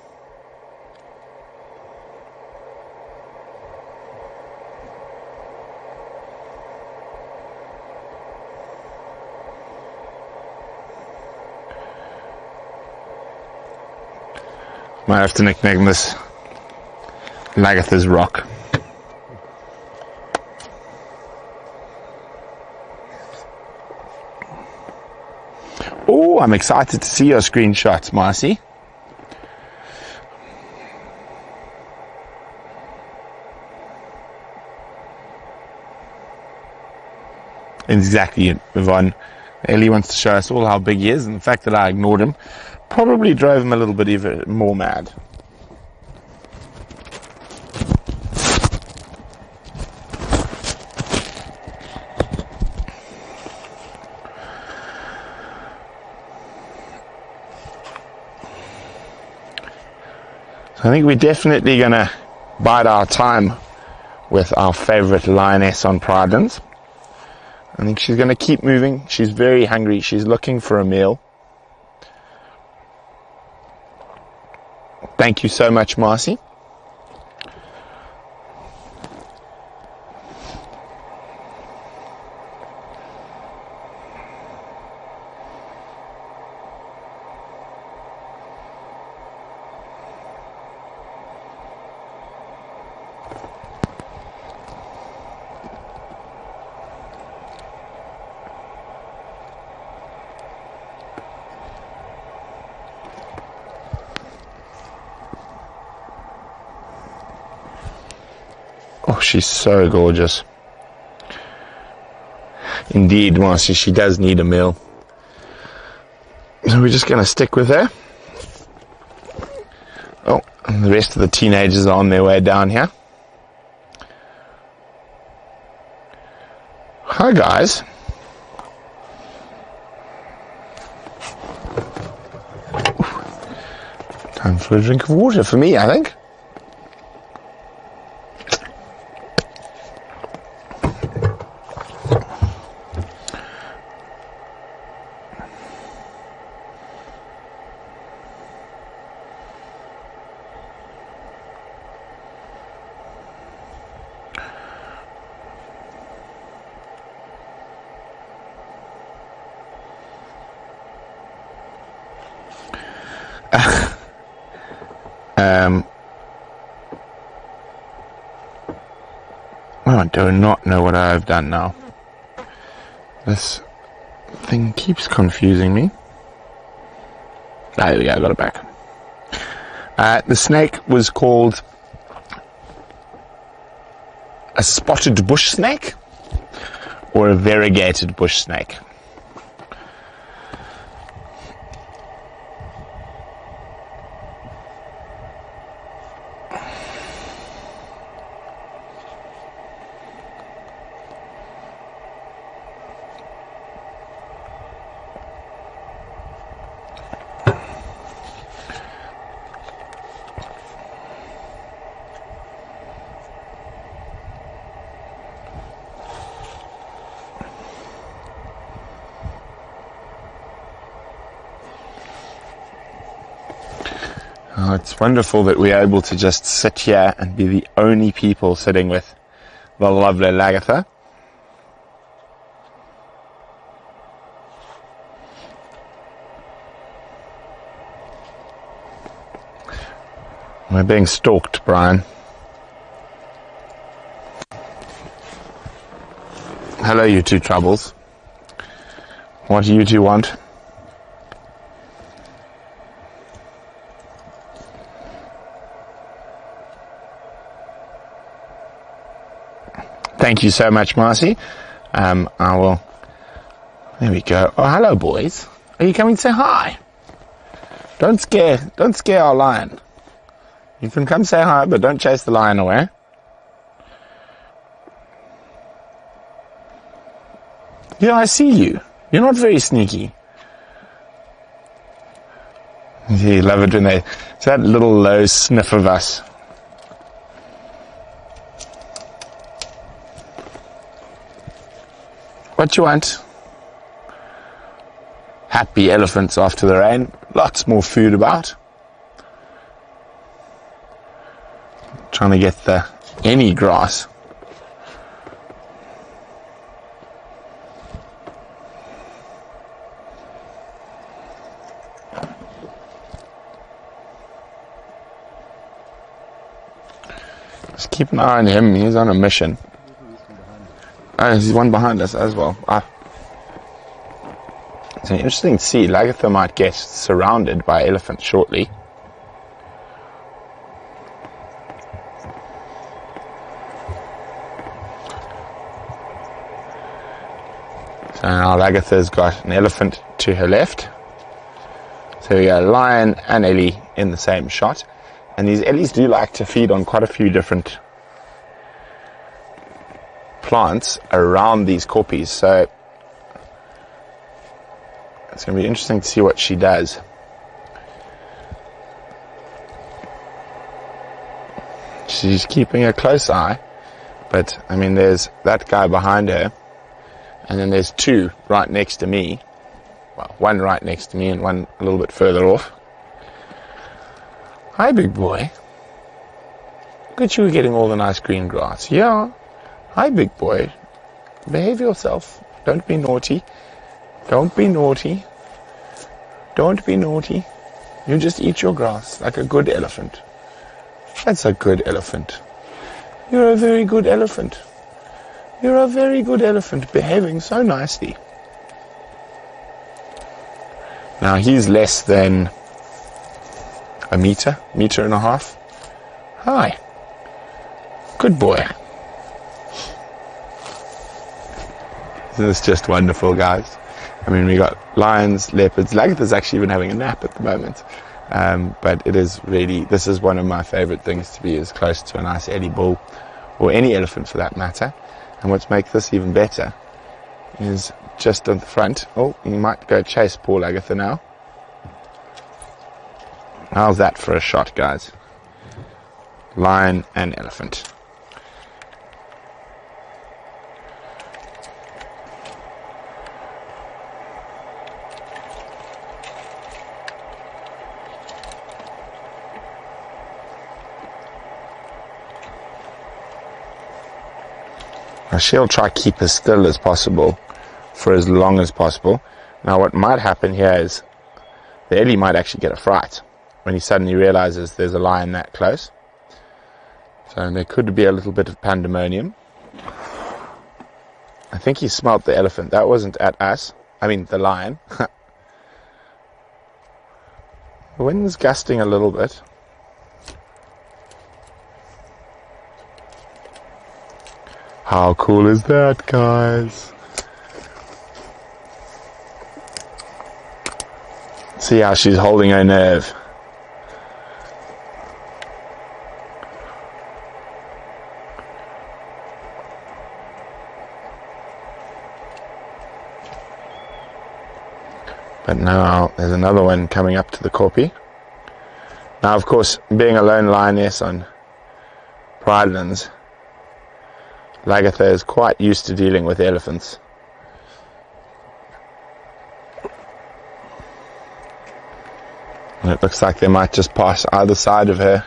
Might have to nickname this Lagatha's Rock. Oh, I'm excited to see your screenshots, Marcy. Exactly, Yvonne. Ellie wants to show us all how big he is, and the fact that I ignored him probably drove him a little bit even more mad. So I think we're definitely going to bide our time with our favorite lioness on Pridelands. I think she's going to keep moving. She's very hungry. She's looking for a meal. Thank you so much, Marcy. Oh, she's so gorgeous. Indeed, Marcy, she does need a meal. So we're just going to stick with her. Oh, and the rest of the teenagers are on their way down here. Hi, guys. Time for a drink of water for me, I think. I do not know what I've done now. This thing keeps confusing me. There we go, I got it back. The snake was called a spotted bush snake or a variegated bush snake. Oh, it's wonderful that we're able to just sit here and be the only people sitting with the lovely Lagatha. We're being stalked, Brian. Hello, you two troubles. What do you two want? Thank you so much, Marcy. I will... There we go. Oh, hello, boys. Are you coming to say hi? Don't scare our lion. You can come say hi, but don't chase the lion away. Yeah, I see you. You're not very sneaky. Yeah, you love it when it's that little low sniff of us. What you want? Happy elephants after the rain. Lots more food about. Trying to get any grass. Just keep an eye on him. He's on a mission. Oh, there's one behind us as well. It's interesting to see. Lagatha might get surrounded by elephants shortly. So now Lagatha's got an elephant to her left. So we got a lion and Ellie in the same shot. And these Ellies do like to feed on quite a few different plants around these koppies. So it's going to be interesting to see what she does. She's keeping a close eye. But, I mean, there's that guy behind her. And then there's two right next to me. Well, one right next to me and one a little bit further off. Hi, big boy. Look at you getting all the nice green grass. Yeah. Hi, big boy. Behave yourself. Don't be naughty. Don't be naughty. Don't be naughty. You just eat your grass like a good elephant. That's a good elephant. You're a very good elephant. You're a very good elephant, behaving so nicely. Now he's less than a meter and a half. Hi. Good boy. This is just wonderful, guys. I mean, we got lions, leopards. Lagatha's actually even having a nap at the moment. But it is really, this is one of my favorite things, to be as close to a nice Eddie bull, or any elephant for that matter. And what makes this even better is just on the front. Oh, you might go chase poor Lagatha now. How's that for a shot, guys? Lion and elephant. Now she'll try to keep as still as possible for as long as possible. Now what might happen here is the Ellie might actually get a fright when he suddenly realizes there's a lion that close. So there could be a little bit of pandemonium. I think he smelt the elephant. That wasn't at us. I mean the lion. The wind's gusting a little bit. How cool is that, guys? See how she's holding her nerve. But now there's another one coming up to the koppie. Now, of course, being a lone lioness on Pridelands, Lagatha is quite used to dealing with elephants. And it looks like they might just pass either side of her.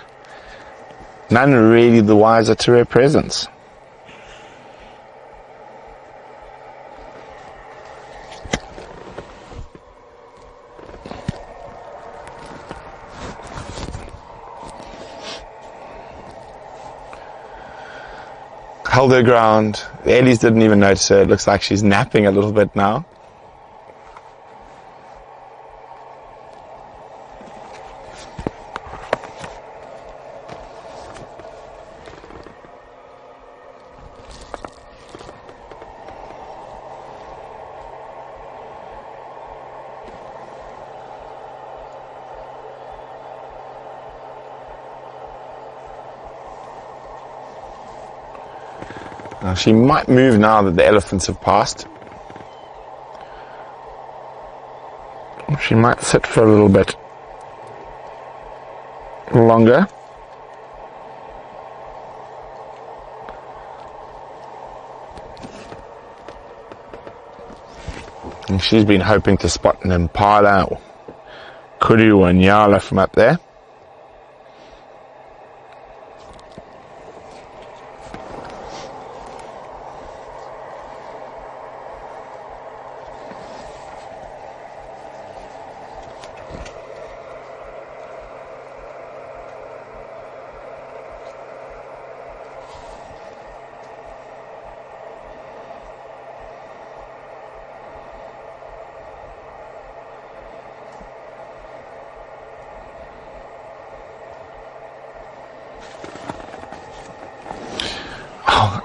None really the wiser to her presence. Held her ground. The Ellies didn't even notice her. It looks like she's napping a little bit now. Now she might move now that the elephants have passed. She might sit for a little bit longer. And she's been hoping to spot an impala or kudu or nyala from up there.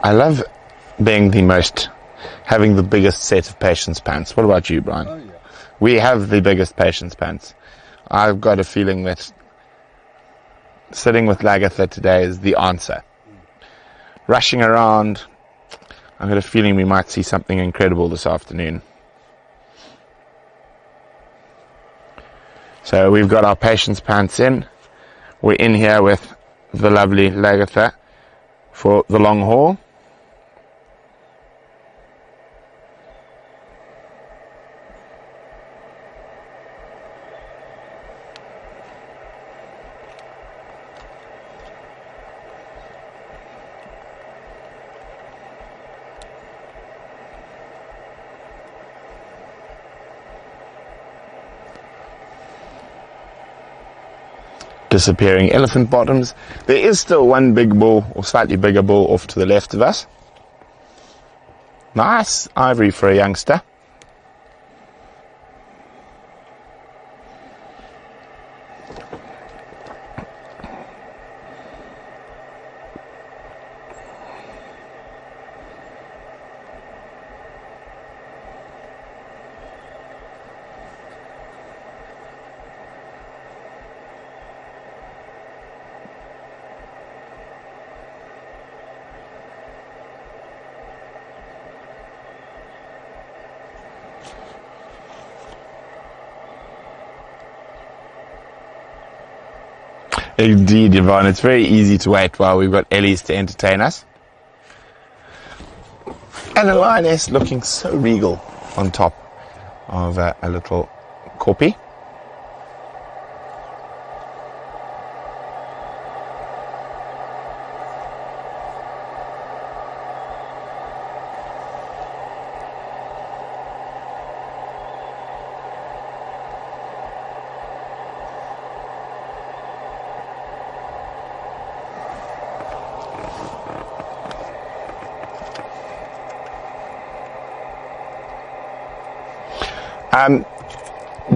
I love having the biggest set of patience pants. What about you, Brian? Oh, yeah. We have the biggest patience pants. I've got a feeling that sitting with Lagatha today is the answer. Rushing around, I've got a feeling we might see something incredible this afternoon. So we've got our patience pants in. We're in here with the lovely Lagatha for the long haul. Disappearing elephant bottoms. There is still one big bull, or slightly bigger bull, off to the left of us. Nice ivory for a youngster. Indeed, Yvonne. It's very easy to wait while we've got Ellie's to entertain us. And a lioness looking so regal on top of a little kopie.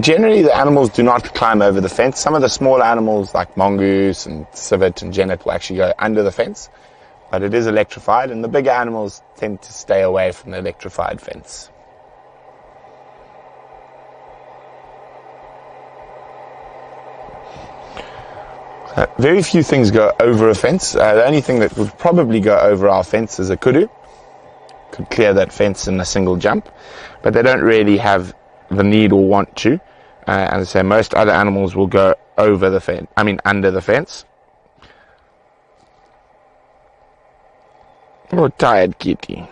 Generally, the animals do not climb over the fence. Some of the smaller animals, like mongoose and civet and genet, will actually go under the fence. But it is electrified, and the bigger animals tend to stay away from the electrified fence. Very few things go over a fence. The only thing that would probably go over our fence is a kudu. Could clear that fence in a single jump. But they don't really have the need or want to. As I say, most other animals will go over the fence, under the fence. Oh, tired kitty.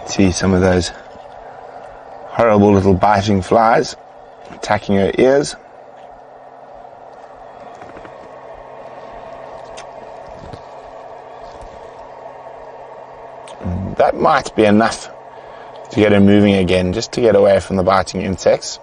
See some of those horrible little biting flies attacking her ears. And that might be enough to get her moving again, just to get away from the biting insects.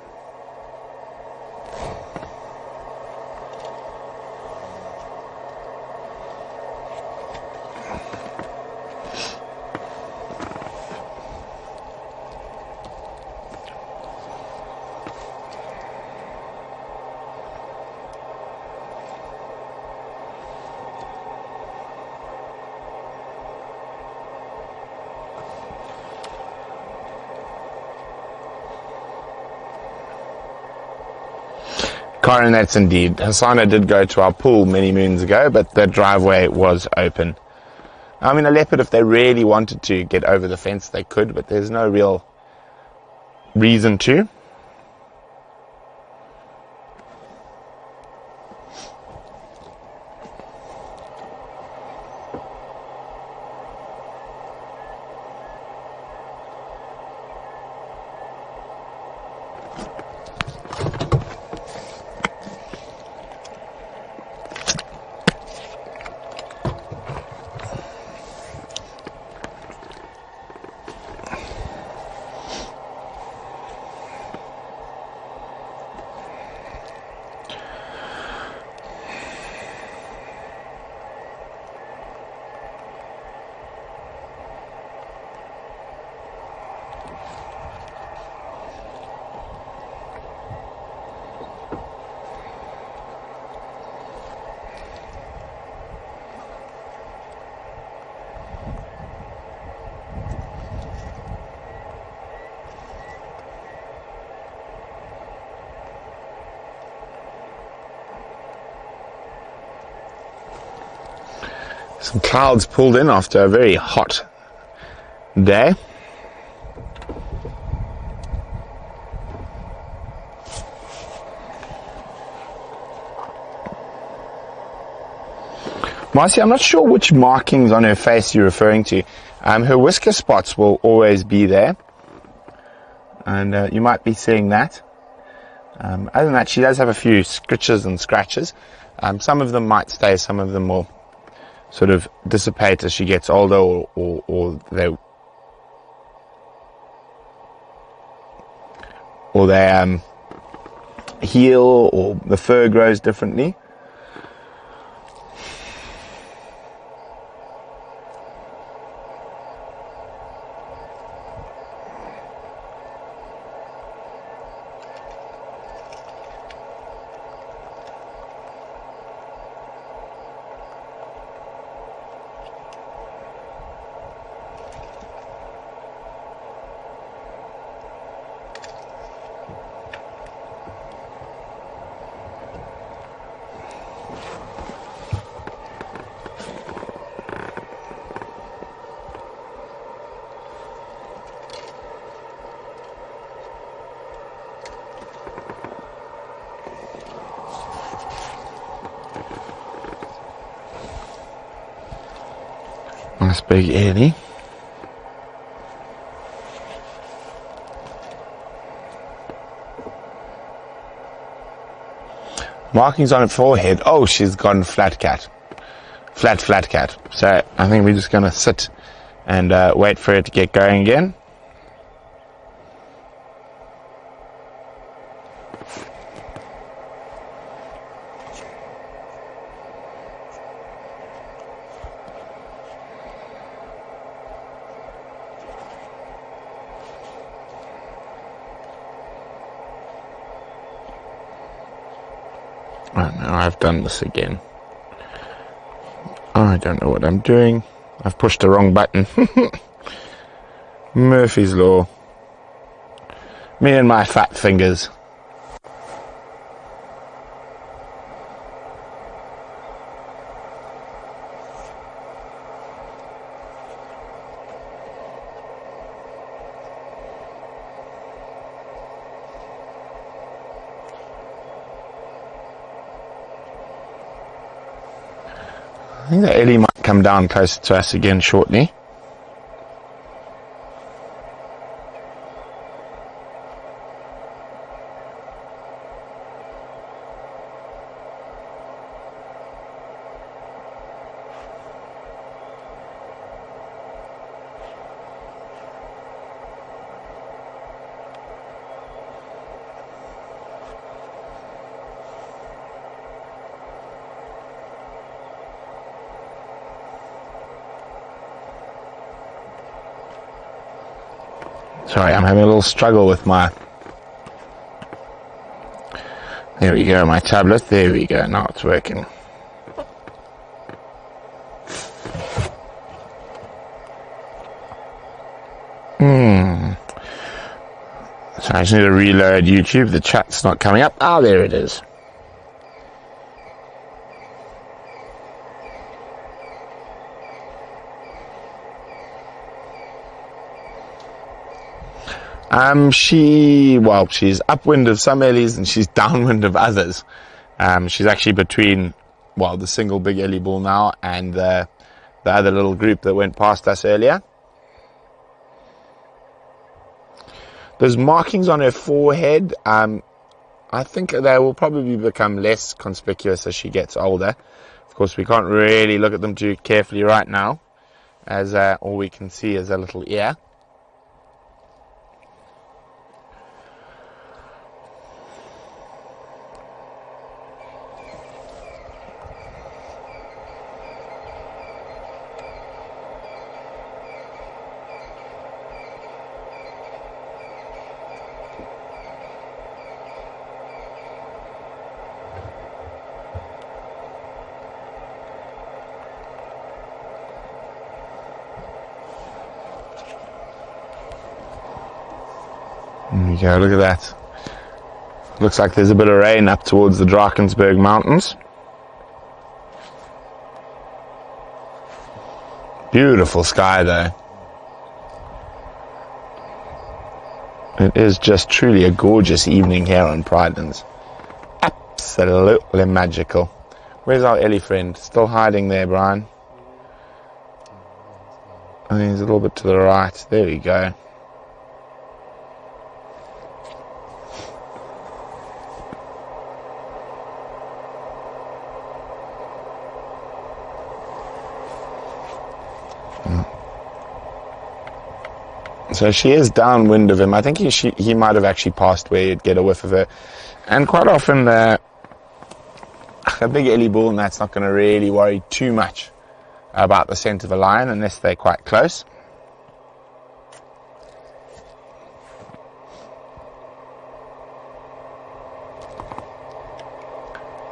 Coronets indeed. Hasana did go to our pool many moons ago, but the driveway was open. A leopard, if they really wanted to get over the fence, they could, but there's no real reason to. Some clouds pulled in after a very hot day. Marcy, I'm not sure which markings on her face you're referring to. Her whisker spots will always be there. And you might be seeing that. Other than that, she does have a few scritches and scratches. Some of them might stay, some of them will sort of dissipate as she gets older, or they heal, or the fur grows differently. Nice big early. Markings on her forehead. Oh, she's gone flat cat. Flat cat. So I think we're just going to sit and wait for it to get going again. Right, now I've done this again. I don't know what I'm doing. I've pushed the wrong button. Murphy's Law. Me and my fat fingers. I think the Ellie might come down closer to us again shortly. Sorry, I'm having a little struggle with my... There we go, my tablet. There we go, now it's working. So I just need to reload YouTube. The chat's not coming up. Ah, there it is. She's upwind of some ellies and she's downwind of others. She's actually between, the single big ellie bull now and the other little group that went past us earlier. There's markings on her forehead. I think they will probably become less conspicuous as she gets older. Of course, we can't really look at them too carefully right now, as all we can see is a little ear. Yeah, look at that. Looks like there's a bit of rain up towards the Drakensberg Mountains. Beautiful sky though. It is just truly a gorgeous evening here on Pridelands. Absolutely magical. Where's our Ellie friend? Still hiding there, Brian? I think he's a little bit to the right. There we go. So she is downwind of him. I think he might have actually passed where you'd get a whiff of her. And quite often a big Ellie bull, and that's not going to really worry too much about the scent of a lion unless they're quite close.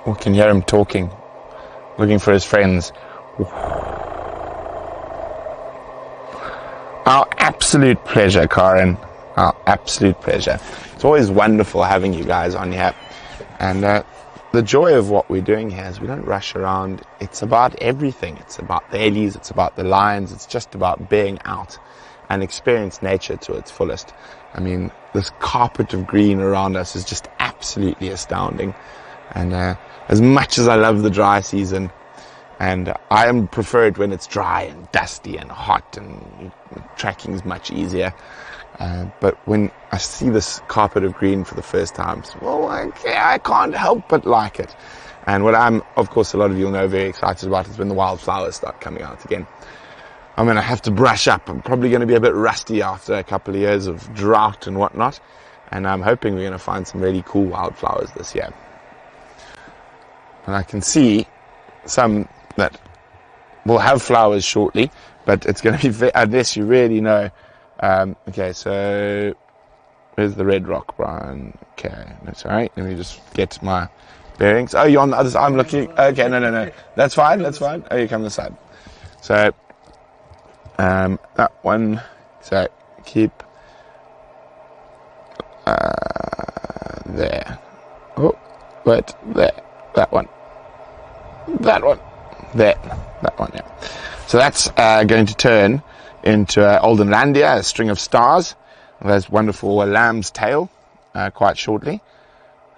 We can hear him talking, looking for his friends. Our absolute pleasure, Karen. Our absolute pleasure. It's always wonderful having you guys on here. And the joy of what we're doing here is we don't rush around. It's about everything. It's about the Ellies. It's about the lions. It's just about being out and experience nature to its fullest. I mean, this carpet of green around us is just absolutely astounding. And as much as I love the dry season, and I am preferred when it's dry and dusty and hot and tracking is much easier. But when I see this carpet of green for the first time, well, I can't help but like it. And what I'm, of course, a lot of you will know, very excited about is when the wildflowers start coming out again. I'm going to have to brush up. I'm probably going to be a bit rusty after a couple of years of drought and whatnot. And I'm hoping we're going to find some really cool wildflowers this year. And I can see some that will have flowers shortly, but it's going to be, unless you really know. Okay, so where's the red rock, Brian? Okay, that's all right. Let me just get my bearings. Oh, you're on the other side. I'm looking. Okay, no. That's fine. Oh, you come this side. So, that one. So, keep there. Oh, wait, there. That one. There. That one, yeah. So that's going to turn into Oldenlandia, a string of stars. There's wonderful lamb's tail quite shortly,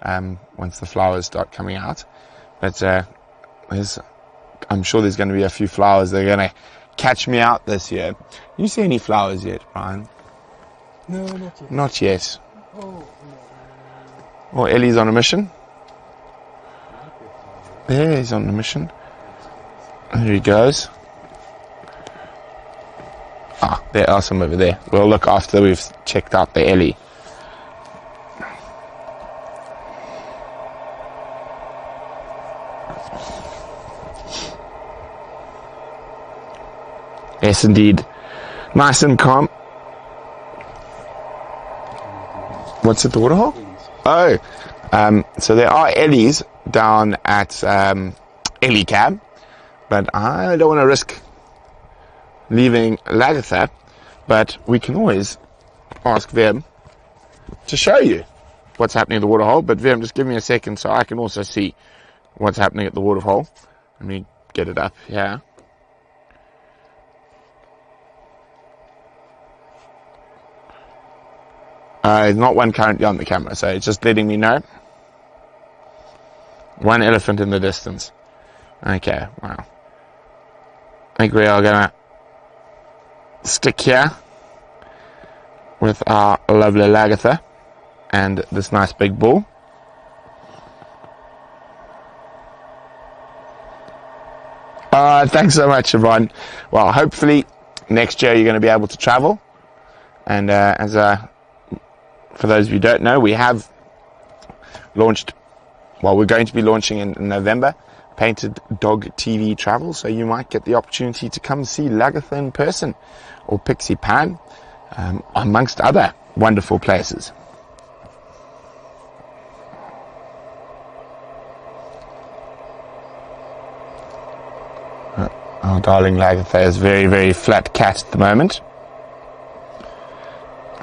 once the flowers start coming out. But I'm sure there's going to be a few flowers that are going to catch me out this year. You see any flowers yet, Brian? No, not yet. Not yet. Oh, no. Well, Ellie's on a mission. There, he's on a mission. There he goes. Ah, there are some over there. We'll look after we've checked out the Ellie. Yes, indeed. Nice and calm. What's at the waterhole? Oh, so there are Ellies down at Ellie Cab, but I don't want to risk leaving Lagatha, but we can always ask them to show you what's happening at the waterhole. But Vim, just give me a second so I can also see what's happening at the waterhole. Let me get it up here. Not one currently on the camera, so it's just letting me know. One elephant in the distance. Okay, wow. I think we are gonna stick here with our lovely Lagatha and this nice big bull. Thanks so much, everyone. Well, hopefully next year you're going to be able to travel. And for those of you who don't know, we have launched, well, we're going to be launching in November, Painted Dog TV Travel, so you might get the opportunity to come see Lagatha in person, or Pixie Pan, amongst other wonderful places. Our darling Lagatha is very, very flat cat at the moment,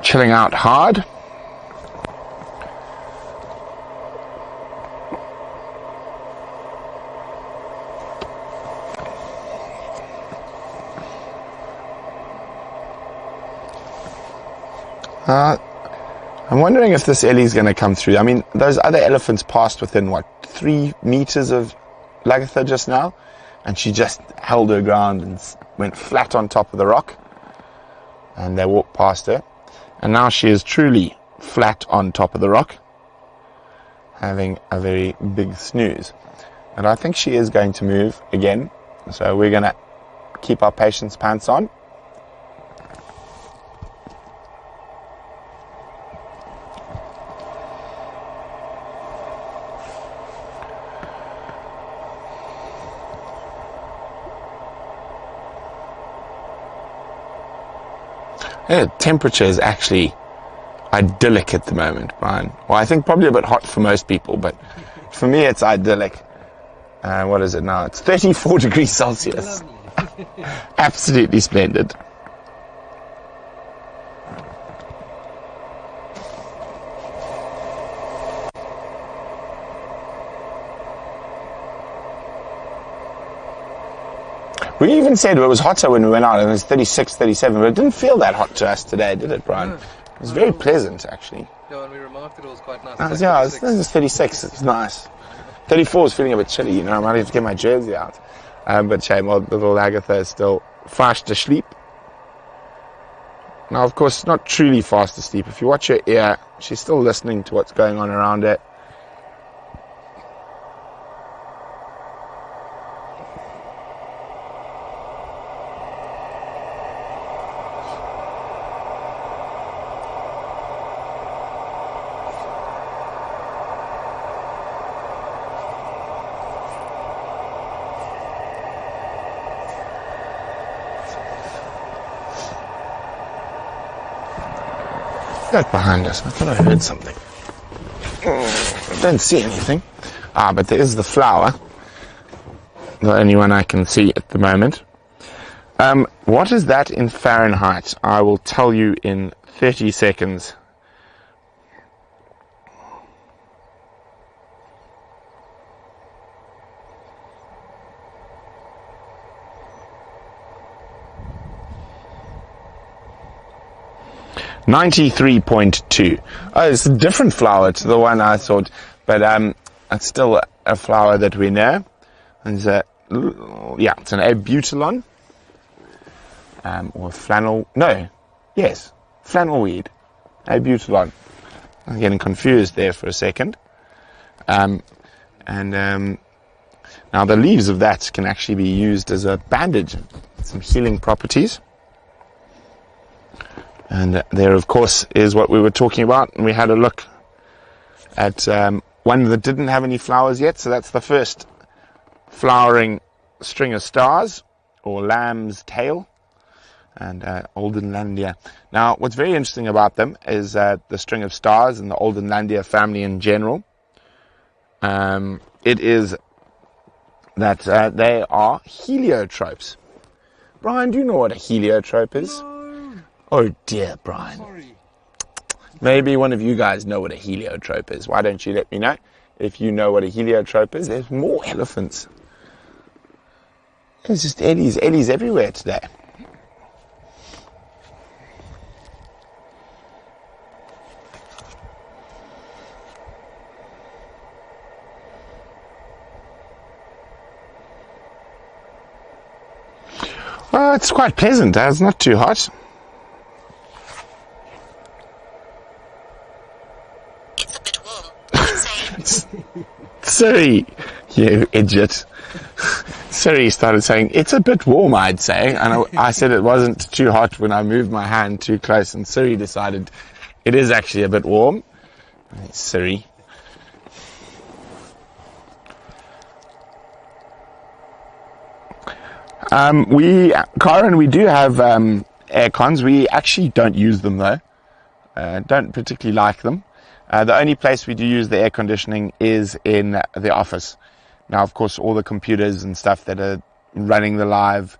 chilling out hard. I'm wondering if this Ellie's going to come through. I mean, those other elephants passed within, 3 meters of Lagatha just now, and she just held her ground and went flat on top of the rock, and they walked past her. And now she is truly flat on top of the rock, having a very big snooze. And I think she is going to move again, so we're going to keep our patience pants on. Yeah, temperature is actually idyllic at the moment, Brian. Well, I think probably a bit hot for most people, but for me it's idyllic. What is it now? It's 34 degrees Celsius. Absolutely splendid. We even said it was hotter when we went out, and it was 36, 37, but it didn't feel that hot to us today, did it, Brian? No. It was very pleasant, actually. No, and we remarked it was quite nice. This is 36, it's nice. 34 is feeling a bit chilly, I might have to get my jersey out. But shame, little Agatha is still fast asleep. Now, of course, not truly fast asleep. If you watch her ear, she's still listening to what's going on around her. That behind us. I thought I heard something. I don't see anything. But there is the flower. The only one I can see at the moment. What is that in Fahrenheit? I will tell you in 30 seconds. (93.2). Oh, it's a different flower to the one I thought, but it's still a flower that we know. And it's an abutilon, or flannel. No, yes, flannelweed, abutilon. I'm getting confused there for a second. Now the leaves of that can actually be used as a bandage, some healing properties. And there, of course, is what we were talking about. And we had a look at one that didn't have any flowers yet. So that's the first flowering string of stars, or lamb's tail, and Oldenlandia. Now, what's very interesting about them is the string of stars and the Oldenlandia family in general. It is that they are heliotropes. Brian, do you know what a heliotrope is? No. Oh dear, Brian. Sorry. Maybe one of you guys know what a heliotrope is. Why don't you let me know if you know what a heliotrope is? There's more elephants. There's just Eddies everywhere today. Well, it's quite pleasant. It's not too hot. Siri, you idiot. Siri started saying, it's a bit warm, I'd say. And I said it wasn't too hot when I moved my hand too close. And Siri decided it is actually a bit warm. Siri. We do have air cons. We actually don't use them though. Don't particularly like them. The only place we do use the air conditioning is in the office. Now, of course, all the computers and stuff that are running the live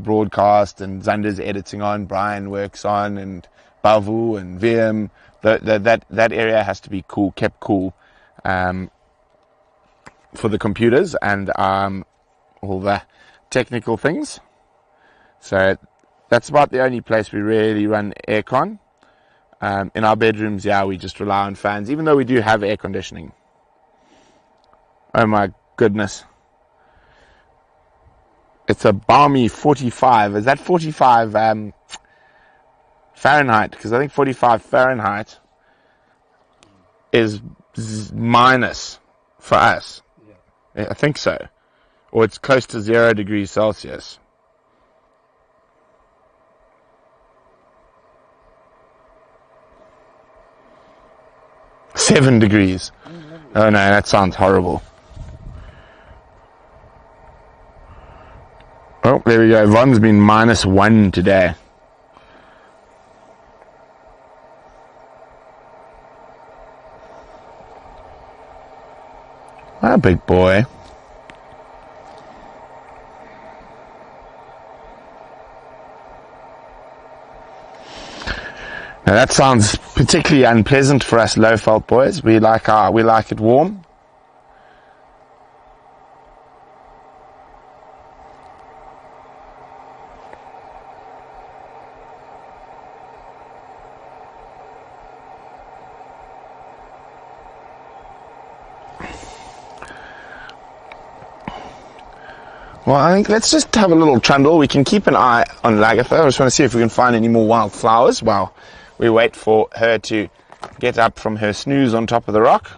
broadcast, and Zander's editing on, Brian works on, and Bavu and VM, that area has to be cool, kept cool for the computers and all the technical things. So that's about the only place we really run aircon. In our bedrooms, yeah, we just rely on fans, even though we do have air conditioning. Oh my goodness. It's a balmy 45. Is that 45 Fahrenheit? Because I think 45 Fahrenheit is minus for us. Yeah. I think so. Or it's close to 0 degrees Celsius. Seven degrees. Oh no, that sounds horrible. Oh, there we go. Von's been -1 today. What a big boy. Now that sounds particularly unpleasant for us low-felt boys. We like it warm. Well, I think let's just have a little trundle. We can keep an eye on Lagatha. I just want to see if we can find any more wildflowers while we wait for her to get up from her snooze on top of the rock.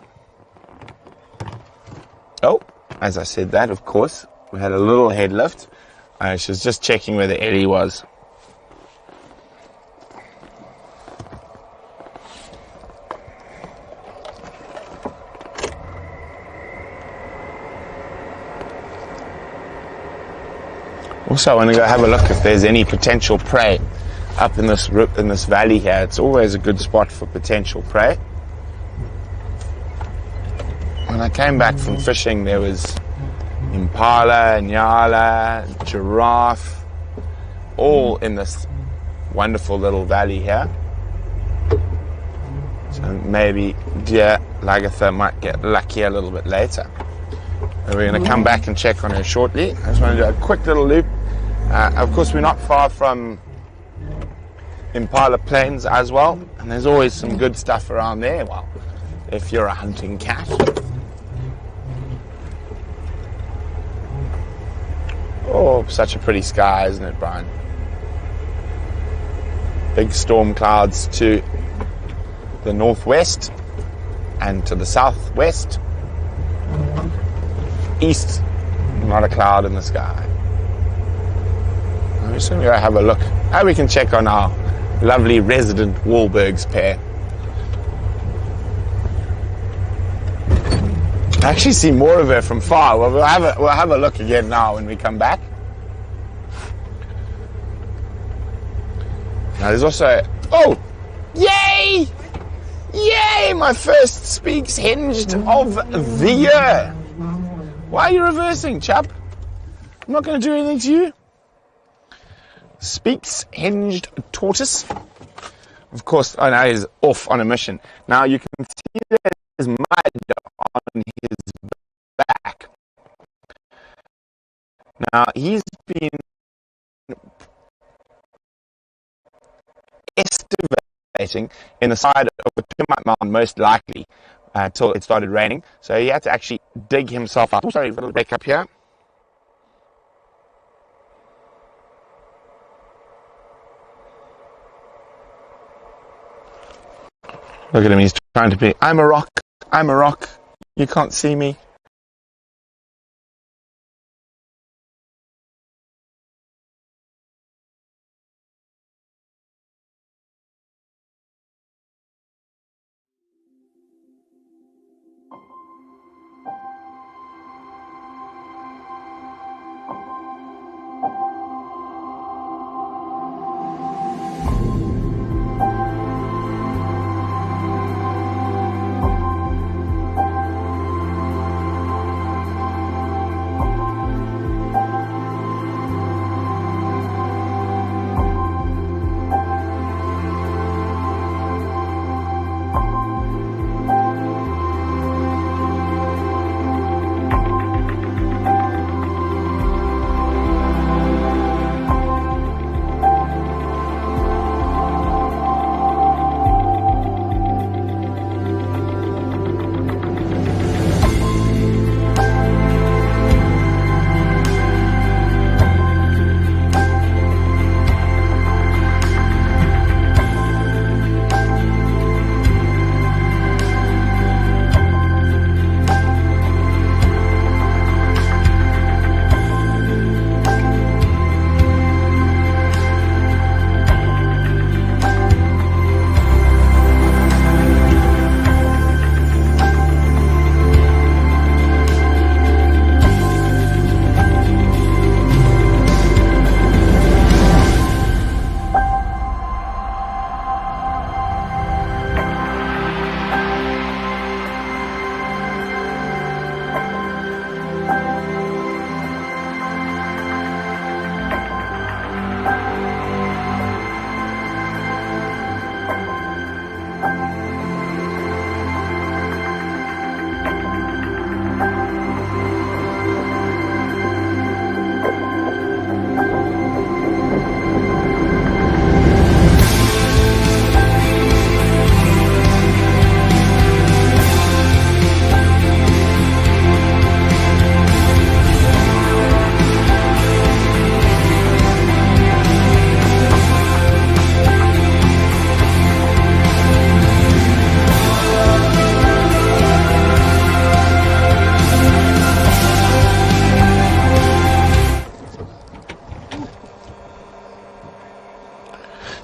Oh, as I said that, of course, we had a little head lift. She was just checking where the Ellie was. Also, I want to go have a look if there's any potential prey up in this valley here. It's always a good spot for potential prey. When I came back from fishing, there was impala, nyala, giraffe, all in this wonderful little valley here. So maybe deer Lagatha might get lucky a little bit later. And we're going to come back and check on her shortly. I just want to do a quick little loop. Of course, we're not far from Impala Plains as well, and there's always some good stuff around there. Well, if you're a hunting cat. Oh, such a pretty sky, isn't it, Brian? Big storm clouds to the northwest and to the southwest. East, not a cloud in the sky. I'm just going to go have a look. How we can check on our lovely resident Wahlberg's pair. I actually see more of her from far. Well, we'll have a look again now when we come back. Now there's also, oh, yay! Yay! My first Speaks Hinged of the year. Why are you reversing, chap? I'm not going to do anything to you. Speaks Hinged Tortoise. Of course, I know he's off on a mission. Now you can see there's mud on his back. Now he's been estivating in the side of the Termite Mound, most likely, till it started raining. So he had to actually dig himself out. Oh, sorry, a little back up here. Look at him, he's trying to be, I'm a rock, you can't see me.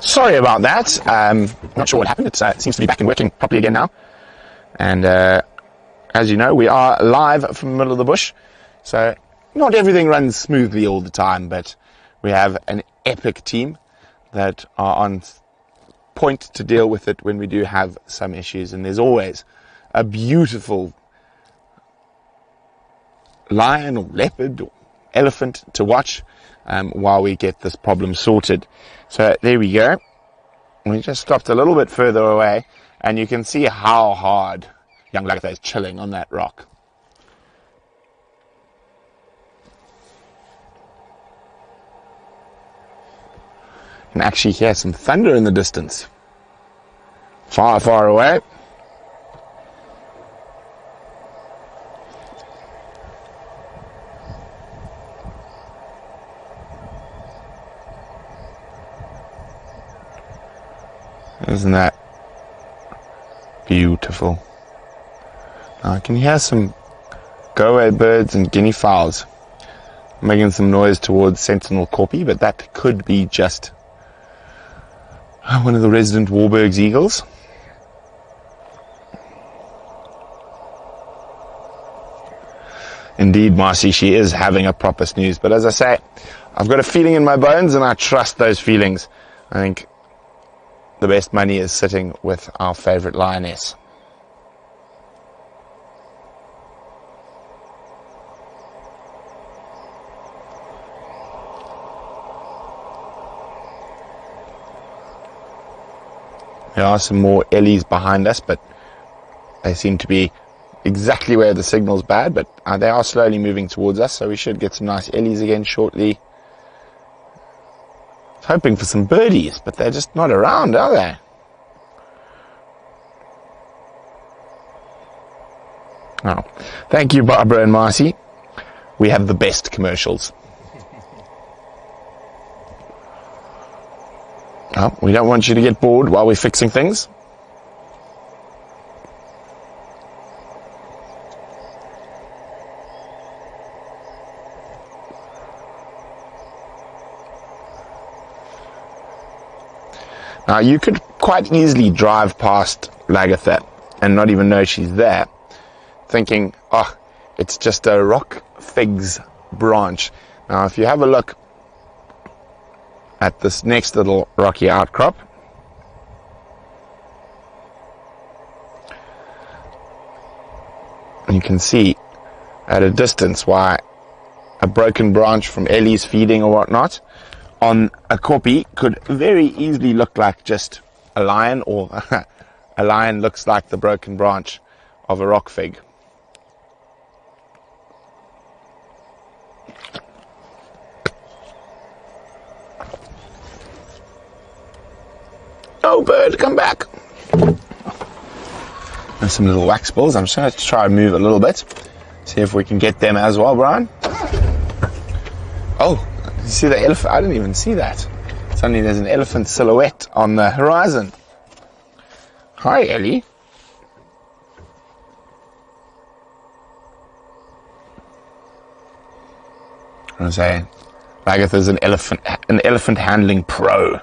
Sorry about that. Not sure what happened. It seems to be back and working properly again now. And as you know, we are live from the middle of the bush. So not everything runs smoothly all the time, but we have an epic team that are on point to deal with it when we do have some issues. And there's always a beautiful lion or leopard or elephant to watch while we get this problem sorted. So there we go. We just stopped a little bit further away, and you can see how hard young Lagatha is chilling on that rock. You can actually hear some thunder in the distance. Far, far away. Isn't that beautiful? Now I can hear some go-away birds and guinea fowls making some noise towards Sentinel Corpy, but that could be just one of the resident Warburg's eagles. Indeed, Marcy, she is having a proper snooze. But as I say, I've got a feeling in my bones, and I trust those feelings. I think the best money is sitting with our favourite lioness. There are some more ellies behind us, but they seem to be exactly where the signal's bad, but they are slowly moving towards us, so we should get some nice ellies again shortly. Hoping for some birdies, but they're just not around, are they? Oh, thank you, Barbara and Marcy. We have the best commercials. Oh, we don't want you to get bored while we're fixing things. Now, you could quite easily drive past Lagatha and not even know she's there, thinking, oh, it's just a rock fig's branch. Now, if you have a look at this next little rocky outcrop, you can see at a distance why a broken branch from Ellie's feeding or whatnot on a Corpy could very easily look like just a lion, or a lion looks like the broken branch of a rock fig. Oh, bird, come back. There's some little wax balls. I'm just going to try and move a little bit, see if we can get them as well, Brian. Oh, you see the elephant? I didn't even see that. Suddenly there's an elephant silhouette on the horizon. Hi, Ellie. I was saying, Lagatha's an elephant handling pro.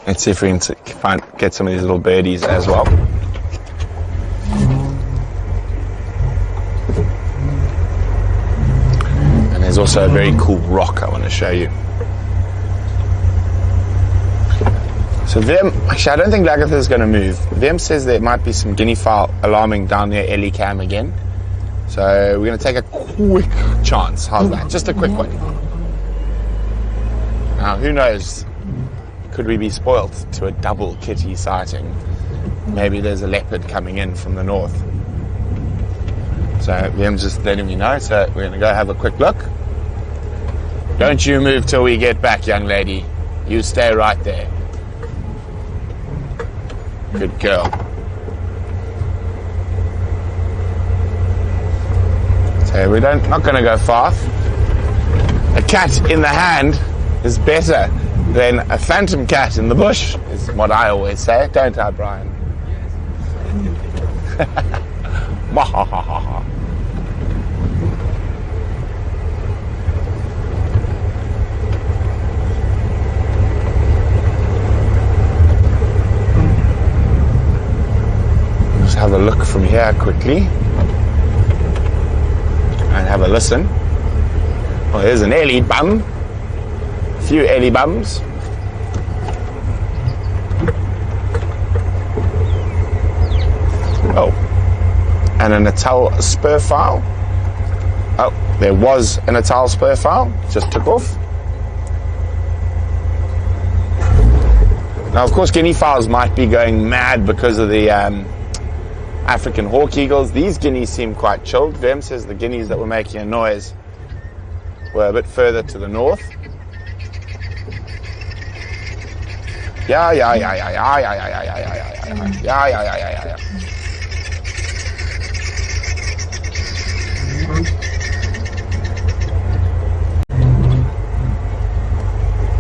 Let's see if we can get some of these little birdies as well. And there's also a very cool rock I want to show you. So actually I don't think Lagatha is going to move. Vem says there might be some guinea fowl alarming down near Ellie Cam again. So we're going to take a quick chance. How's that? Just a quick one. Now, who knows? Could we be spoilt to a double kitty sighting? Maybe there's a leopard coming in from the north. So Liam's just letting me know, so we're going to go have a quick look. Don't you move till we get back, young lady. You stay right there. Good girl. So we're not going to go far. a cat in the hand is better than a phantom cat in the bush, is what I always say, don't I, Brian? Mahahaha. Just have a look from here quickly and have a listen. Oh, there's an ellie bum. A few ellie bums. Oh, and a Natal spur fowl. Oh, there was a Natal spur fowl, just took off. Now, of course, guinea fowls might be going mad because of the African hawk eagles. These guineas seem quite chilled. Vem says the guineas that were making a noise were a bit further to the north. Yeah.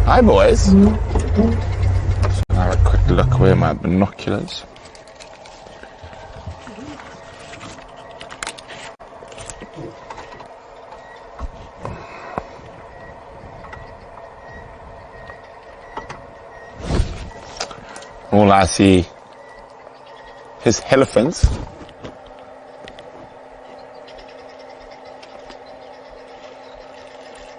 Hi, boys. So now a quick look where my binoculars. All I see is elephants.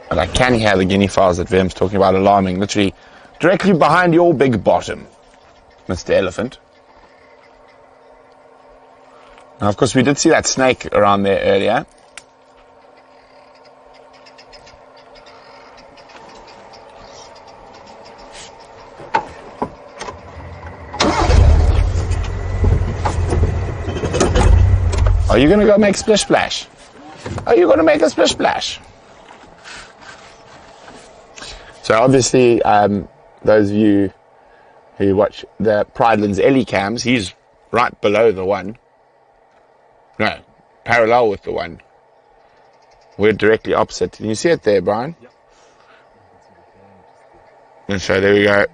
But I can hear the guinea fowls that Vem's talking about alarming, literally directly behind your big bottom, Mr. Elephant. Now, of course, we did see that snake around there earlier. Are you going to go make splish splash? Are you going to make a splish splash? So obviously, those of you who watch the Pridelands Ellie cams, he's right below the one. No, parallel with the one. We're directly opposite. Can you see it there, Brian? Yep. And so there we go.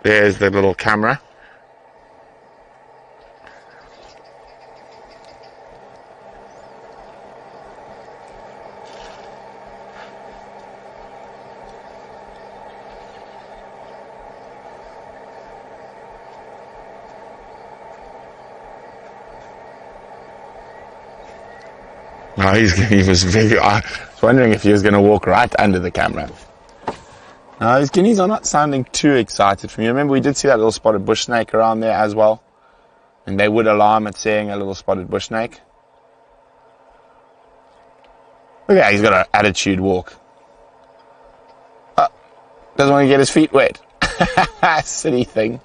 There's the little camera. No, he was very. I was wondering if he was going to walk right under the camera. No, his guineas are not sounding too excited for me. Remember, we did see that little spotted bush snake around there as well, and they would alarm at seeing a little spotted bush snake. Look at that, he's got an attitude walk. Oh, doesn't want to get his feet wet. Silly thing.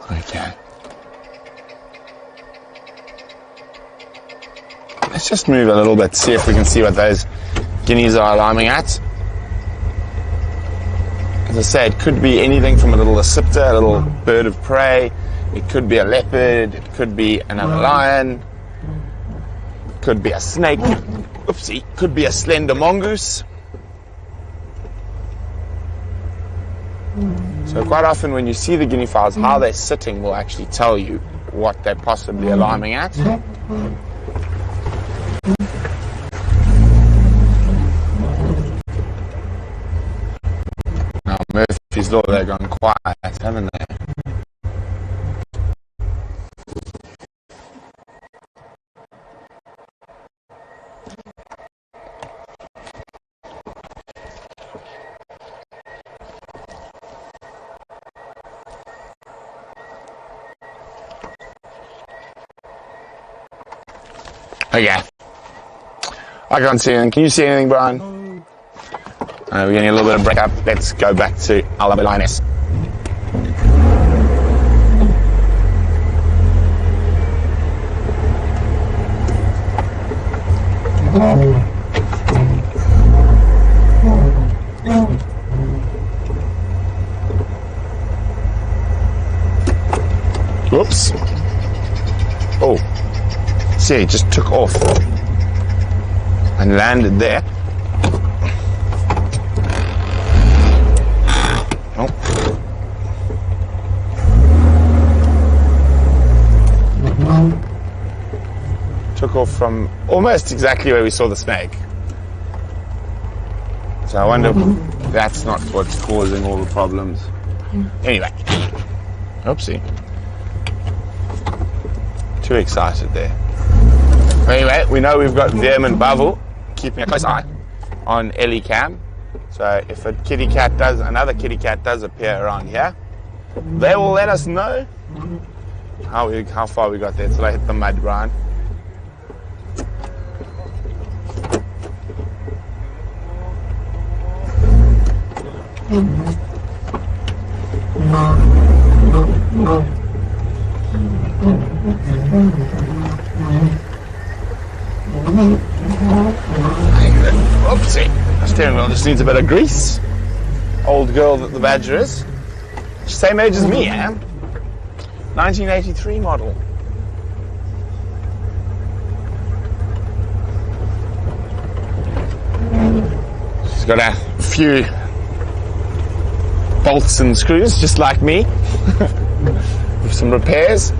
Okay. Let's just move a little bit, see if we can see what those guineas are alarming at. As I say, it could be anything from a little accipiter, a little bird of prey. It could be a leopard. It could be another lion. It could be a snake. Oopsie. Could be a slender mongoose. So quite often when you see the guinea fowls, how they're sitting will actually tell you what they're possibly alarming at. Now Murphy's Law, they've gone quiet, haven't they? Okay. I can't see anything. Can you see anything, Brian? We're getting a little bit of break up. Let's go back to Lioness. Whoops. Oh. See, it just took off and landed there. Oh. Took off from almost exactly where we saw the snake. So I wonder if that's not what's causing all the problems. Anyway. Oopsie. Too excited there. Anyway, we know we've got Veerman and Balule keeping a close eye on Ellie Cam. So if another kitty cat does appear around here, they will let us know how far we got there till I hit the mud, Brian. Oopsie. The steering wheel just needs a bit of grease. Old girl that the Badger is. Same age as me, eh? 1983 model. She's got a few bolts and screws, just like me. With some repairs.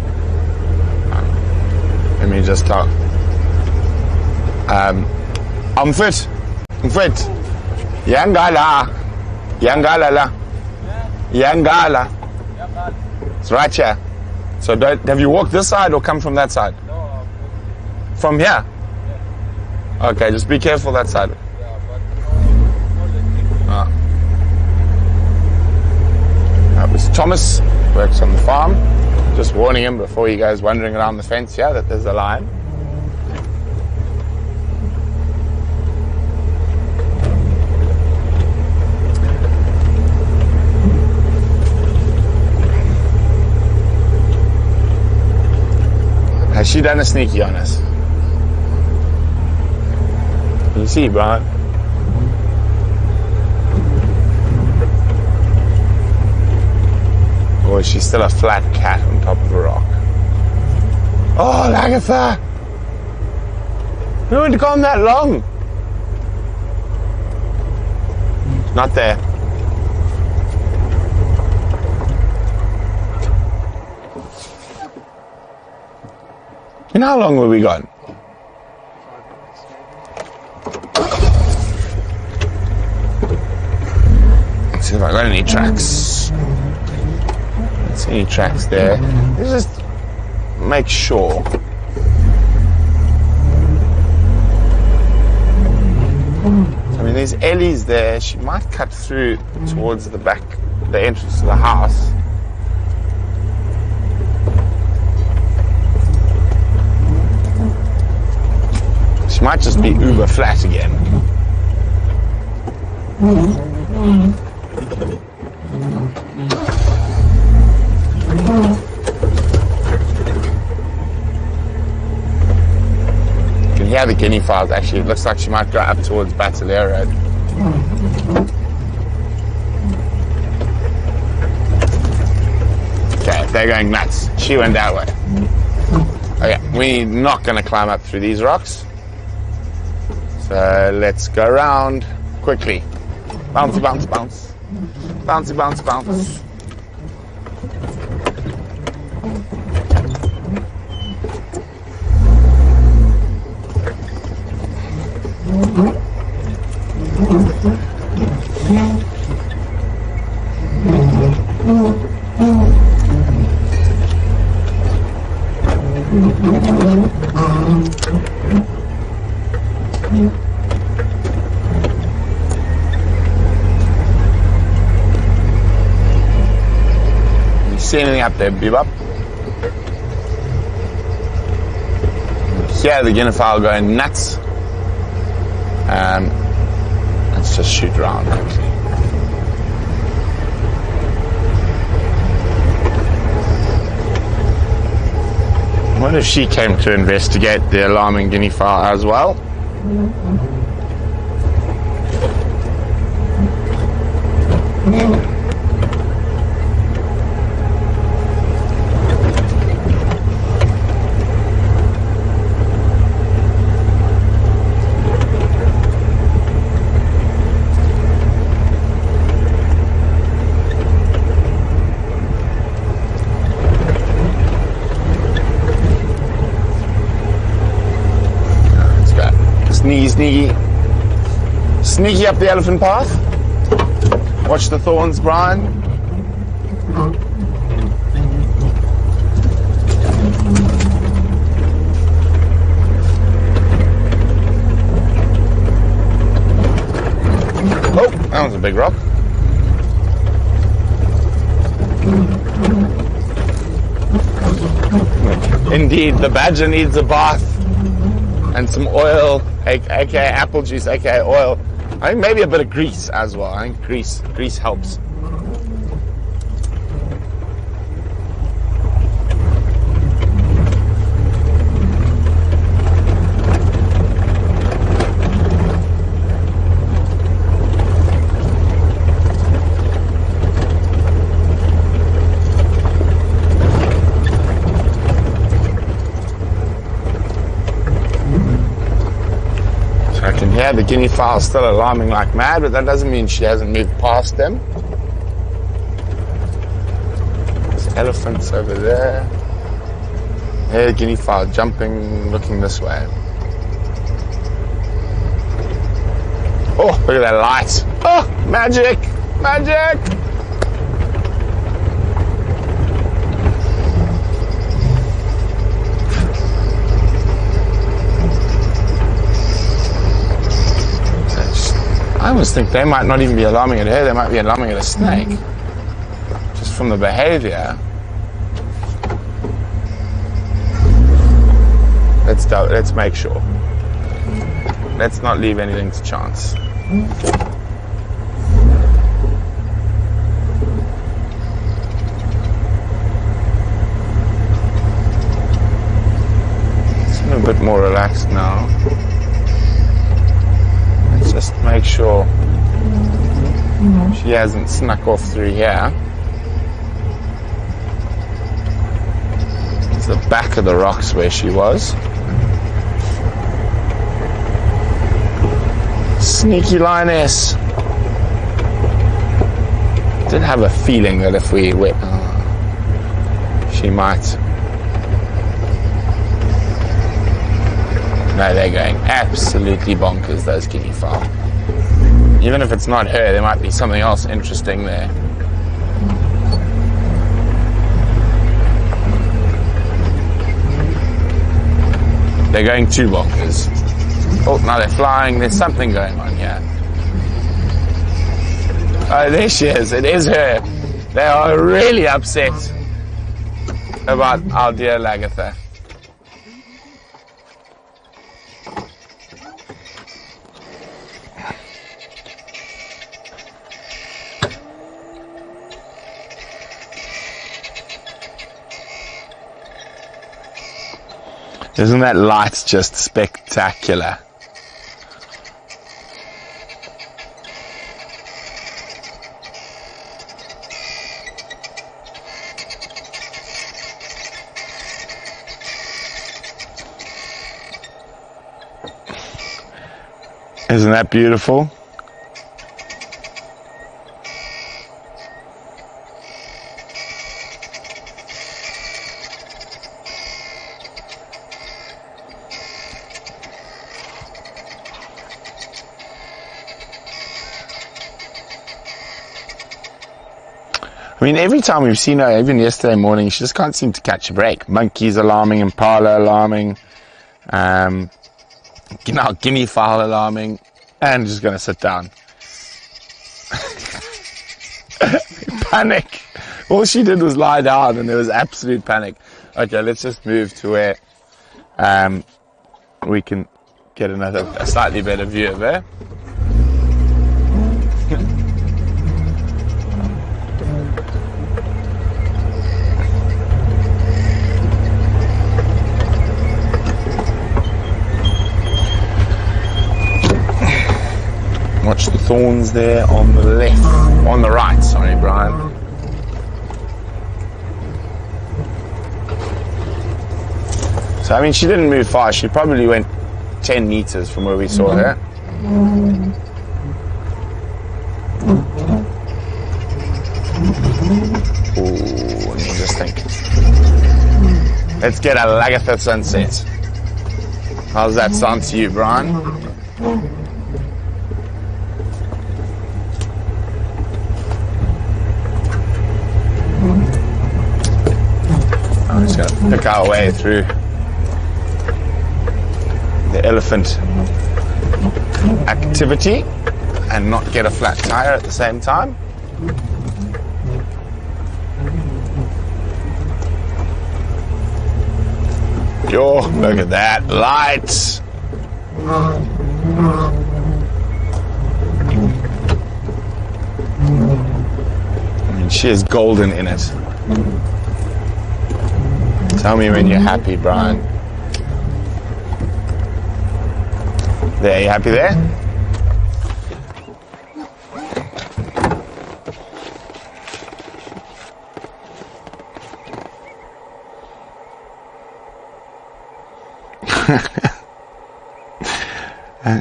Let me just talk. I'm fit. Yangala. It's right here. So have you walked this side or come from that side? No, From here? Yeah. Okay, just be careful that side. That was Thomas, works on the farm. Just warning him before he goes wandering around the fence here that there's a lion. Has she done a sneaky on us? Can you see, Brian? Or is she still a flat cat on top of a rock? Oh, Lagatha! We wouldn't gone that long. Not there. And how long were we gone? Let's see if I got any tracks. Let's see any tracks there. Let's just make sure. I mean, there's Ellie's there. She might cut through towards the back, the entrance to the house. She might just be uber flat again. You can hear the guinea fowls actually. It looks like she might go up towards Balule Road. Okay, they're going nuts. She went that way. Okay, we're not going to climb up through these rocks. So let's go around quickly. Bouncy, bounce, bounce. Bouncy, bounce, bounce. See anything up there, Bebop? Yeah, the guinea fowl going nuts. Let's just shoot around quickly. I wonder if she came to investigate the alarming guinea fowl as well. Sneaky. Sneaky up the elephant path. Watch the thorns, Brian. Oh, that was a big rock. Indeed, the badger needs a bath and some oil, aka apple juice, aka oil. I think maybe a bit of grease as well. I think grease helps. Yeah, the guinea fowl is still alarming like mad, but that doesn't mean she hasn't moved past them. There's elephants over there. There, guinea fowl jumping, looking this way. Oh, look at that light. Oh, magic! Magic! I always think they might not even be alarming at her, they might be alarming at a snake. Just from the behavior. Let's make sure. Let's not leave anything to chance. It's a bit more relaxed now. Just make sure she hasn't snuck off through here. It's the back of the rocks where she was. Sneaky lioness. Did have a feeling that if we went, she might. No, they're going absolutely bonkers, those guinea fowl. Even if it's not her, there might be something else interesting there. They're going too bonkers. Oh, now they're flying. There's something going on here. Oh, there she is. It is her. They are really upset about our dear Lagatha. Isn't that light just spectacular? Isn't that beautiful? I mean, every time we've seen her, even yesterday morning, she just can't seem to catch a break. Monkeys alarming, impala alarming, guinea fowl alarming, and just going to sit down. Panic. All she did was lie down, and there was absolute panic. Okay, let's just move to where we can get a slightly better view of her. Watch the thorns there on the left, on the right, sorry, Brian. So, I mean, she didn't move far. She probably went 10 meters from where we saw her. Ooh, let me just think. Let's get a Lagatha sunset. How's that sound to you, Brian? I'm just going to pick our way through the elephant activity and not get a flat tire at the same time. Yo, look at that lights. I mean, she is golden in it. Tell me when you're happy, Brian. There, you happy there?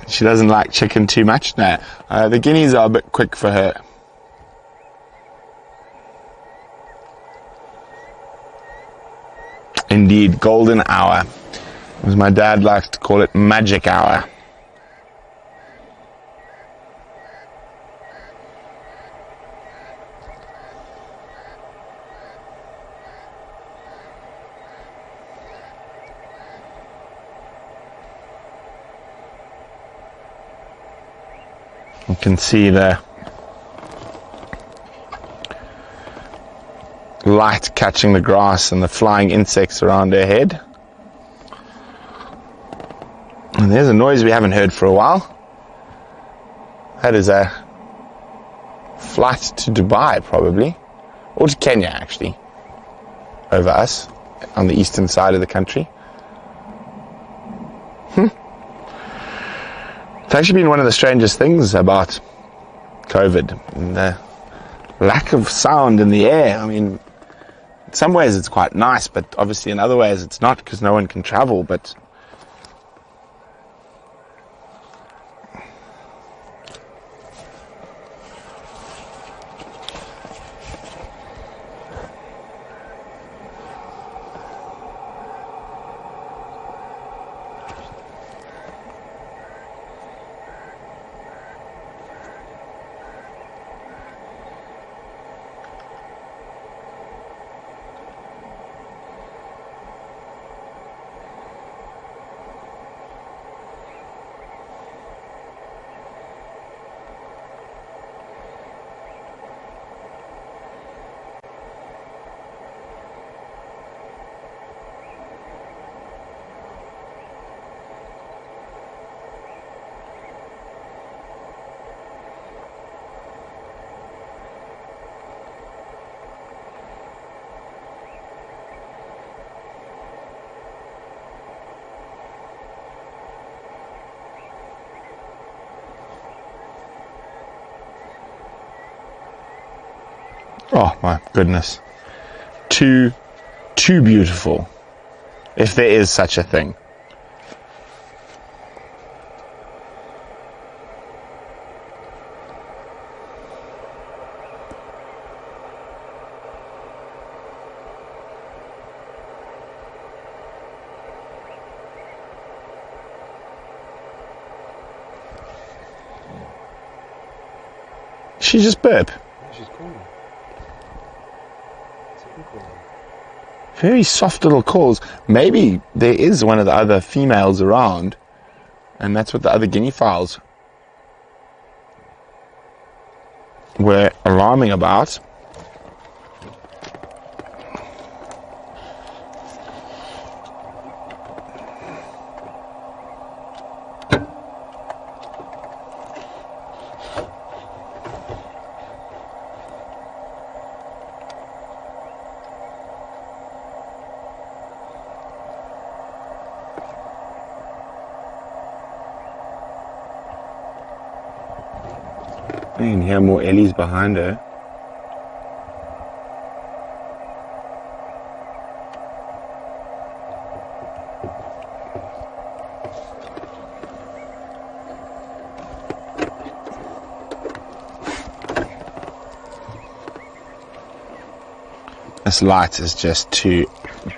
She doesn't like chicken too much. No, the guineas are a bit quick for her. Indeed, golden hour. As my dad likes to call it, magic hour. You can see the light catching the grass and the flying insects around her head. And there's a noise we haven't heard for a while. That is a flight to Dubai, probably. Or to Kenya, actually. Over us, on the eastern side of the country. It's actually been one of the strangest things about COVID. The lack of sound in the air. I mean, in some ways it's quite nice, but obviously in other ways it's not, because no one can travel. But oh my goodness, too beautiful, if there is such a thing. She just burp. She's cool. Very soft little calls. Maybe there is one of the other females around, and that's what the other guinea fowls were alarming about. You can hear more Ellies behind her. This light is just too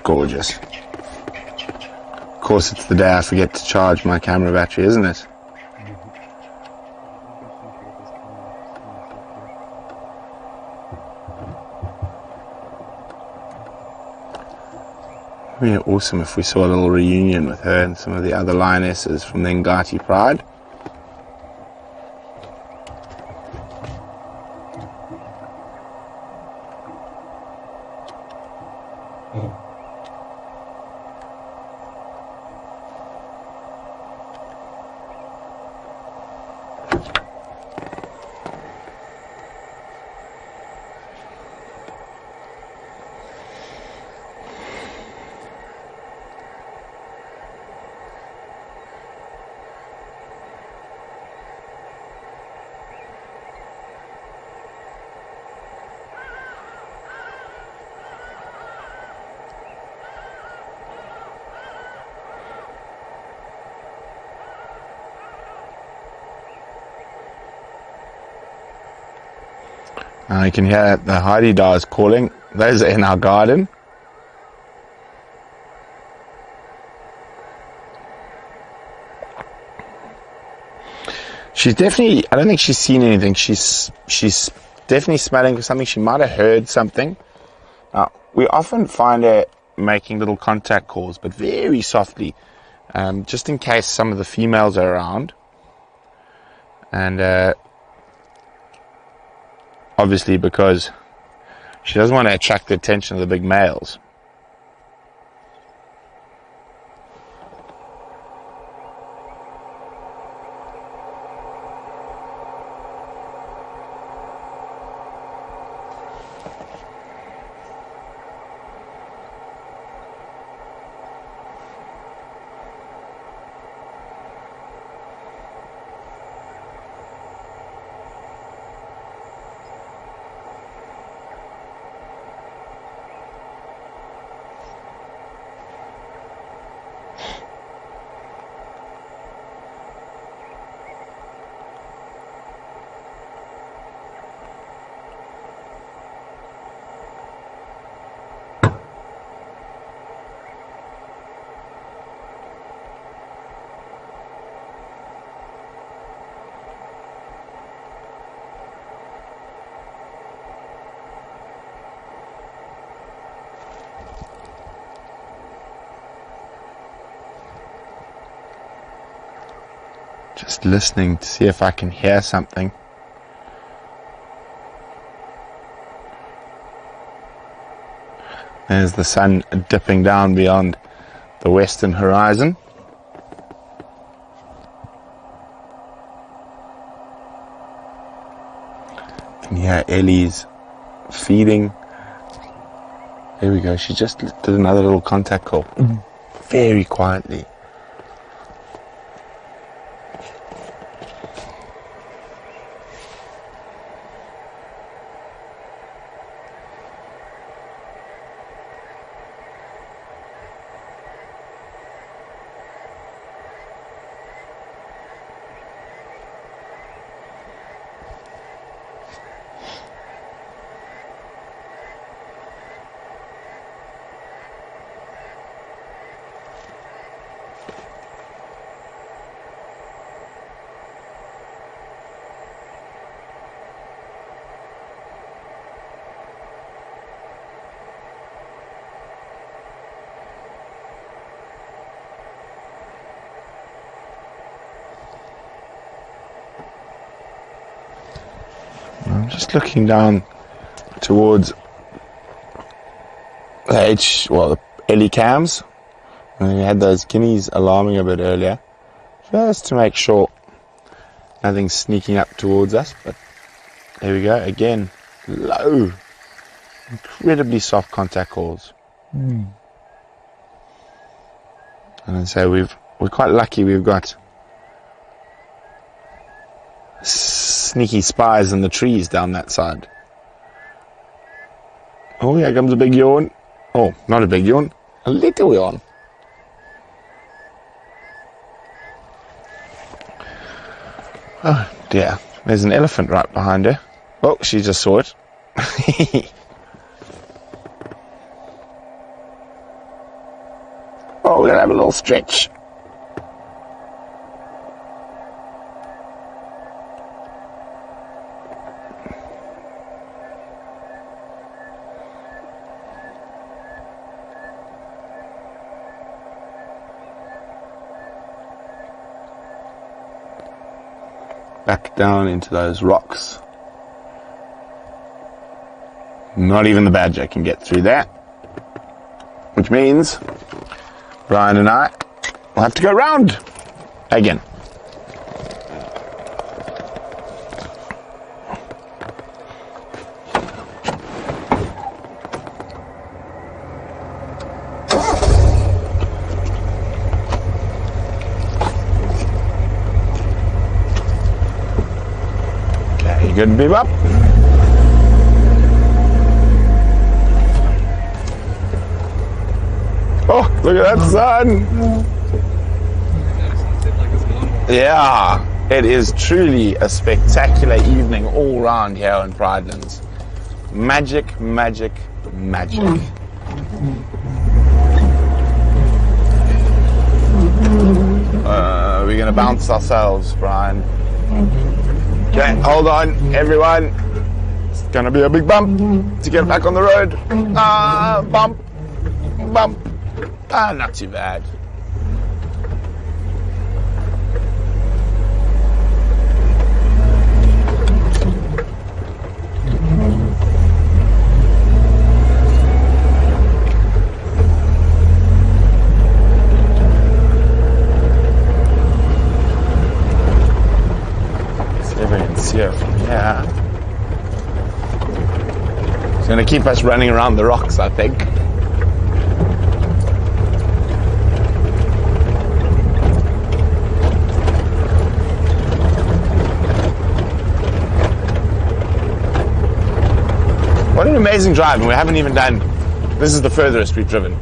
gorgeous. Of course, it's the day I forget to charge my camera battery, isn't it? It would be awesome if we saw a little reunion with her and some of the other lionesses from the Ngati Pride. You can hear the Haididars calling. Those are in our garden. She's definitely, I don't think she's seen anything. She's definitely smelling something. She might have heard something. We often find her making little contact calls, but very softly, just in case some of the females are around. And obviously because she doesn't want to attract the attention of the big males. Just listening to see if I can hear something. There's the sun dipping down beyond the western horizon. You can hear Ellie's feeding. There we go. She just did another little contact call. Very quietly. I'm just looking down towards the Ellie cams. And we had those guineas alarming a bit earlier, just to make sure nothing's sneaking up towards us. But there we go, again, low, incredibly soft contact calls. And so we're quite lucky. We've got sneaky spies in the trees down that side. Oh, here comes a big yawn. Oh, not a big yawn, a little yawn. Oh dear, there's an elephant right behind her. Oh, she just saw it. Oh, we're gonna have a little stretch. back down into those rocks. Not even the badger can get through that, which means Brian and I will have to go round again. Okay, you good, Bebop? Oh, look at that sun! Yeah, it is truly a spectacular evening all round here in Pridelands. Magic, magic, magic. We're gonna bounce ourselves, Brian. Okay, hold on, everyone. It's gonna be a big bump to get back on the road. Bump, bump. Not too bad. See if we can see it from here. It's going to keep us running around the rocks, I think. What an amazing drive, and we haven't even done, this is the furthest we've driven.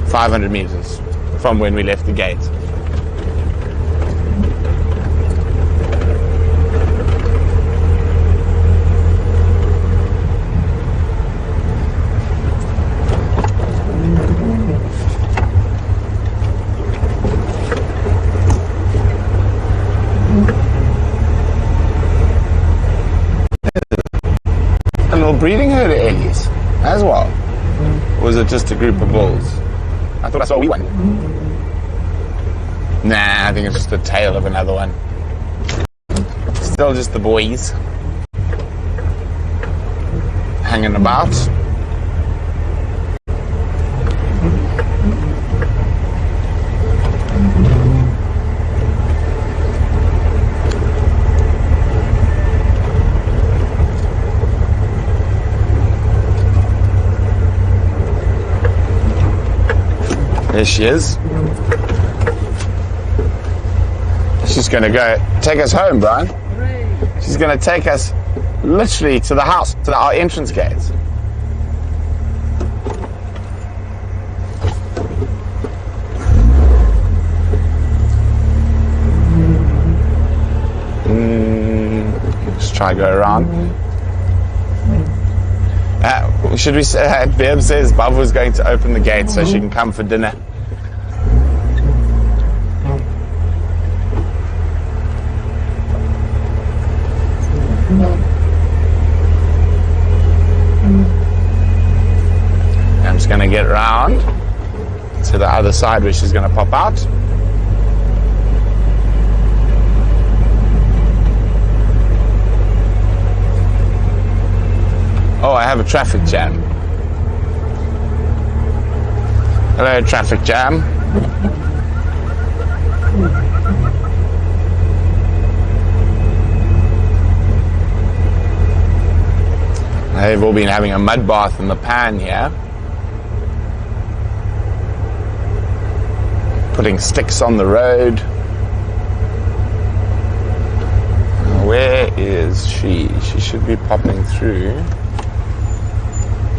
500 meters from when we left the gate. Breeding herd of ellies as well? Or was it just a group of bulls? I thought I saw a wee one. Nah, I think it's just the tail of another one. Still just the boys hanging about. There she is. She's going to go take us home, Brian. She's going to take us literally to the house, to our entrance gates. Let's try to go around. Should we say, Bev says Bob was going to open the gate so she can come for dinner. I'm just going to get round to the other side where she's going to pop out. Oh, I have a traffic jam. Hello, traffic jam. They've all been having a mud bath in the pan here. Putting sticks on the road. Where is she? She should be popping through.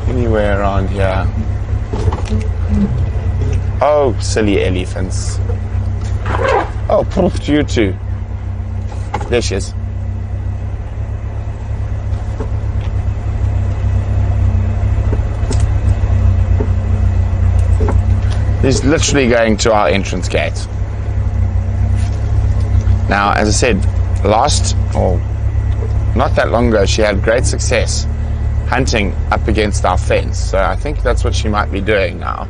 Anywhere around here. Oh, silly elephants. Oh, poof, you too. There she is. He's literally going to our entrance gate. Now, as I said, not that long ago, she had great success hunting up against our fence. So I think that's what she might be doing now.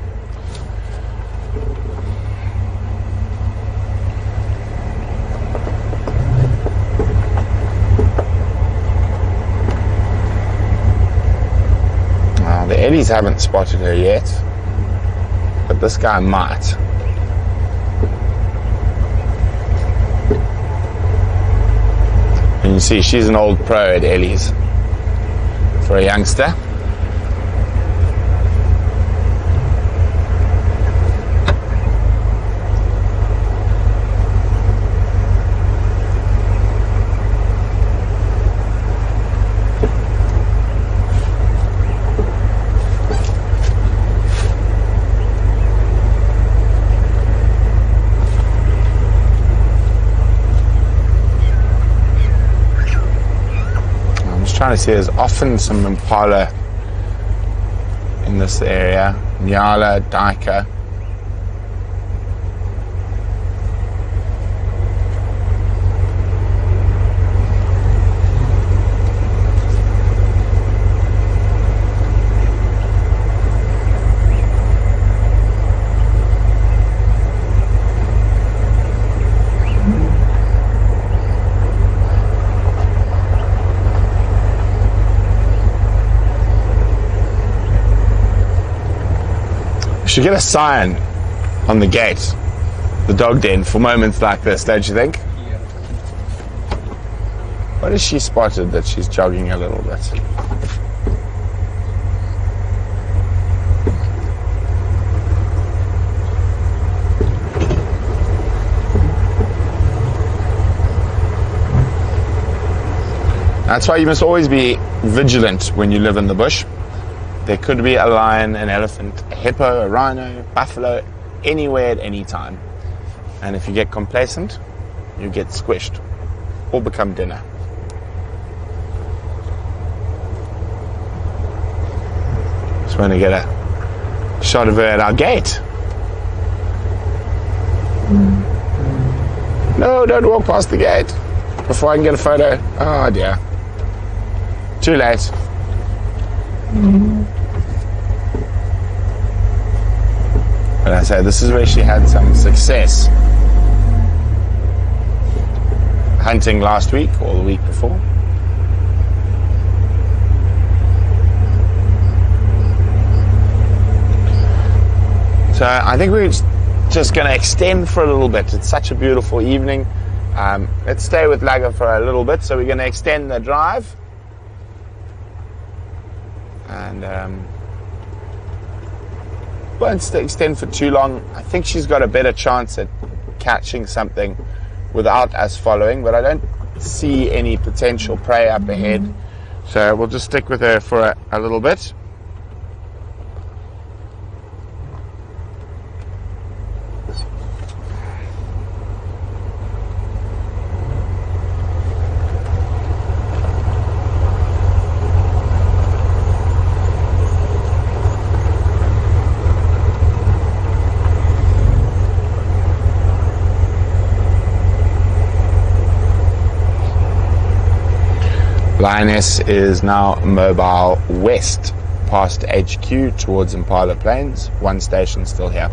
Ellies haven't spotted her yet, but this guy might. And you see, she's an old pro at Ellies for a youngster. Trying to see, there's often some impala in this area. Nyala, Daika. Should get a sign on the gate, the dog den, for moments like this, don't you think? Yeah. What has she spotted that she's jogging a little bit? That's why you must always be vigilant when you live in the bush. There could be a lion, an elephant, a hippo, a rhino, buffalo, anywhere at any time. And if you get complacent, you get squished or become dinner. Just want to get a shot of her at our gate. No, don't walk past the gate before I can get a photo. Oh dear. Too late. But I say, this is where she had some success hunting last week or the week before. So I think we're just going to extend for a little bit. It's such a beautiful evening. Let's stay with Laga for a little bit. So we're going to extend the drive. And won't extend for too long. I think she's got a better chance at catching something without us following, but I don't see any potential prey up ahead. So we'll just stick with her for a little bit. Lioness is now mobile west past HQ towards Impala Plains. One station still here.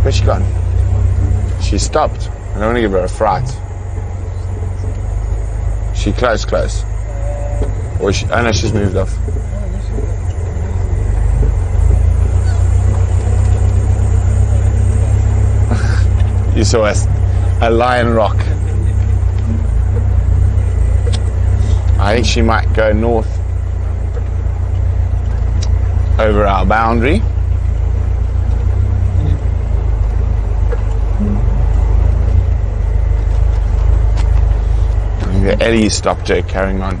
Where's she gone? She stopped. I don't want to give her a fright. She close. Or she, oh no, she's moved off. You saw a lion rock. I think she might go north over our boundary. I think Ellie stopped her carrying on.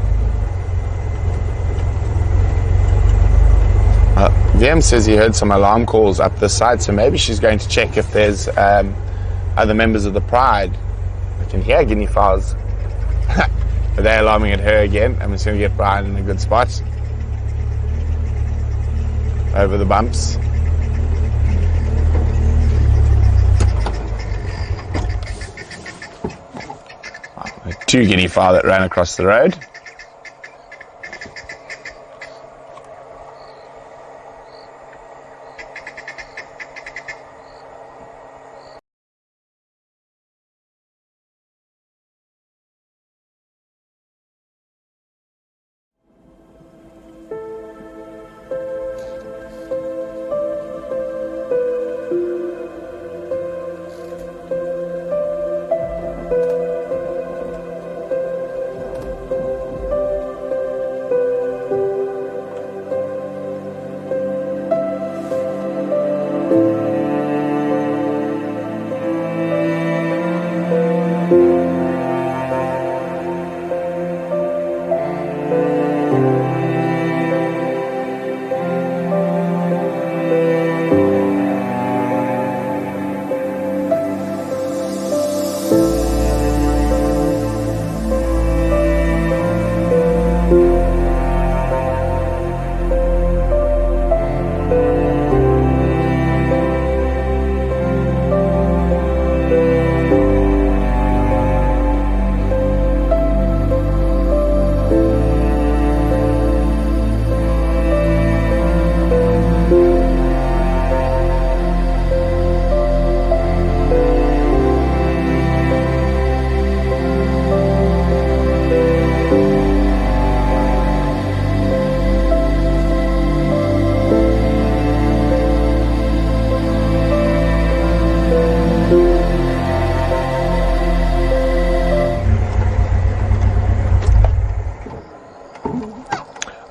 VM says he heard some alarm calls up this side, so maybe she's going to check if there's other members of the Pride. I can hear guinea fowls. Are they alarming at her again? I'm just going to get Brian in a good spot. Over the bumps. Two guinea fowl that ran across the road.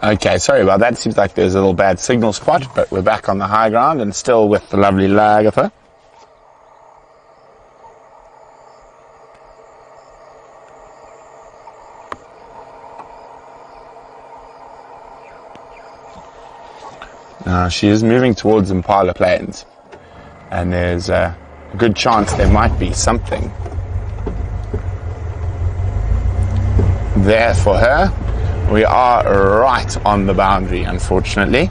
Okay, sorry about that. Seems like there's a little bad signal spot, but we're back on the high ground and still with the lovely Lagatha. Now, she is moving towards Impala Plains, and there's a good chance there might be something there for her. We are right on the boundary, unfortunately.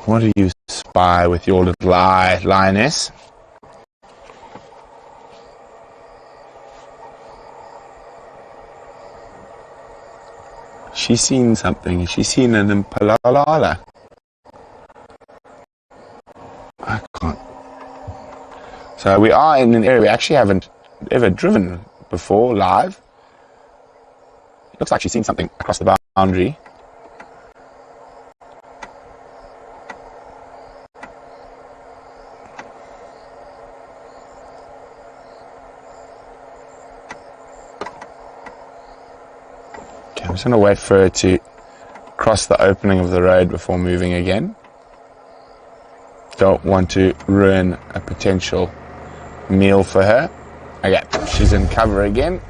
What do you spy with your little eye, lioness? She's seen something. She's seen an impala. I can't. So we are in an area we actually haven't ever driven before live. It looks like she's seen something across the boundary. Okay, I'm just going to wait for her to cross the opening of the road before moving again. Don't want to ruin a potential meal for her. Okay, she's in cover again.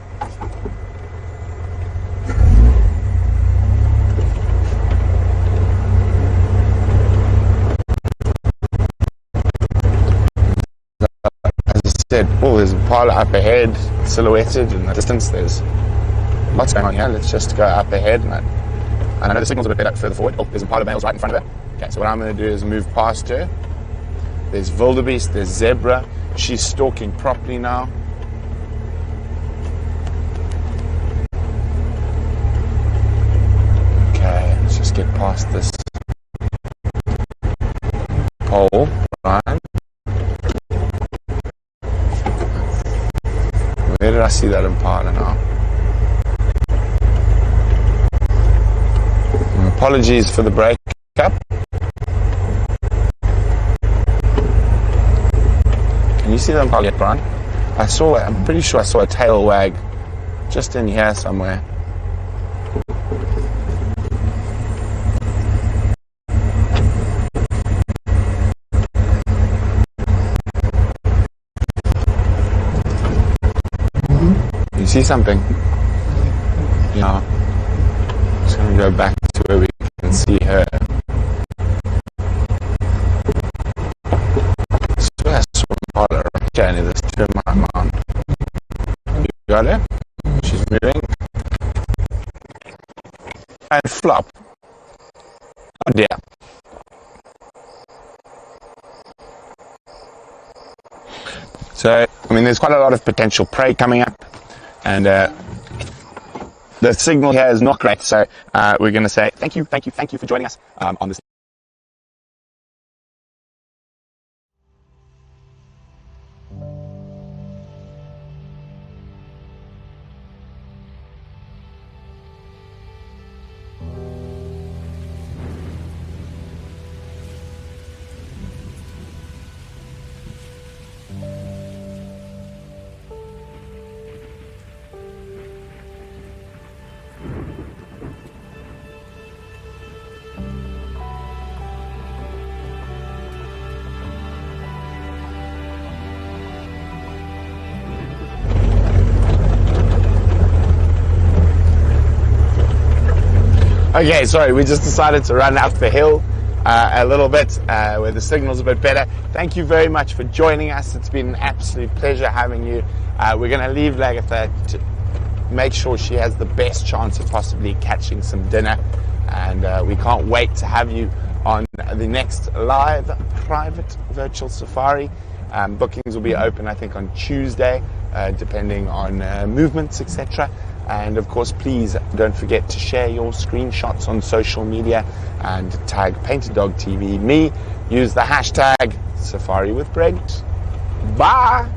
As I said, oh, there's a Impala up ahead, silhouetted in the distance. There's lots going on here. Let's just go up ahead. And I know the signal's a bit better further forward. Oh, there's Impala males right in front of her. Okay, so what I'm going to do is move past her. There's wildebeest, there's zebra. She's stalking properly now. Okay, let's just get past this pole line. Where did I see that Impala now? Apologies for the breakup. Can you see them yet, Brian? I'm pretty sure I saw a tail wag just in here somewhere. You see something? Yeah. I'm just going to go back to where we can see her. Journey this to my mom. You got it? She's moving. And flop. Oh dear. So, I mean, there's quite a lot of potential prey coming up, and the signal here is not great. So, we're going to say thank you for joining us on this. Okay, sorry, we just decided to run up the hill a little bit where the signal's a bit better. Thank you very much for joining us. It's been an absolute pleasure having you. We're going to leave Lagatha to make sure she has the best chance of possibly catching some dinner, and we can't wait to have you on the next live private virtual safari. Bookings will be open, I think, on Tuesday, depending on movements, etc. And of course, please don't forget to share your screenshots on social media and tag Painted Dog TV, me. Use the hashtag Safari with Brent. Bye.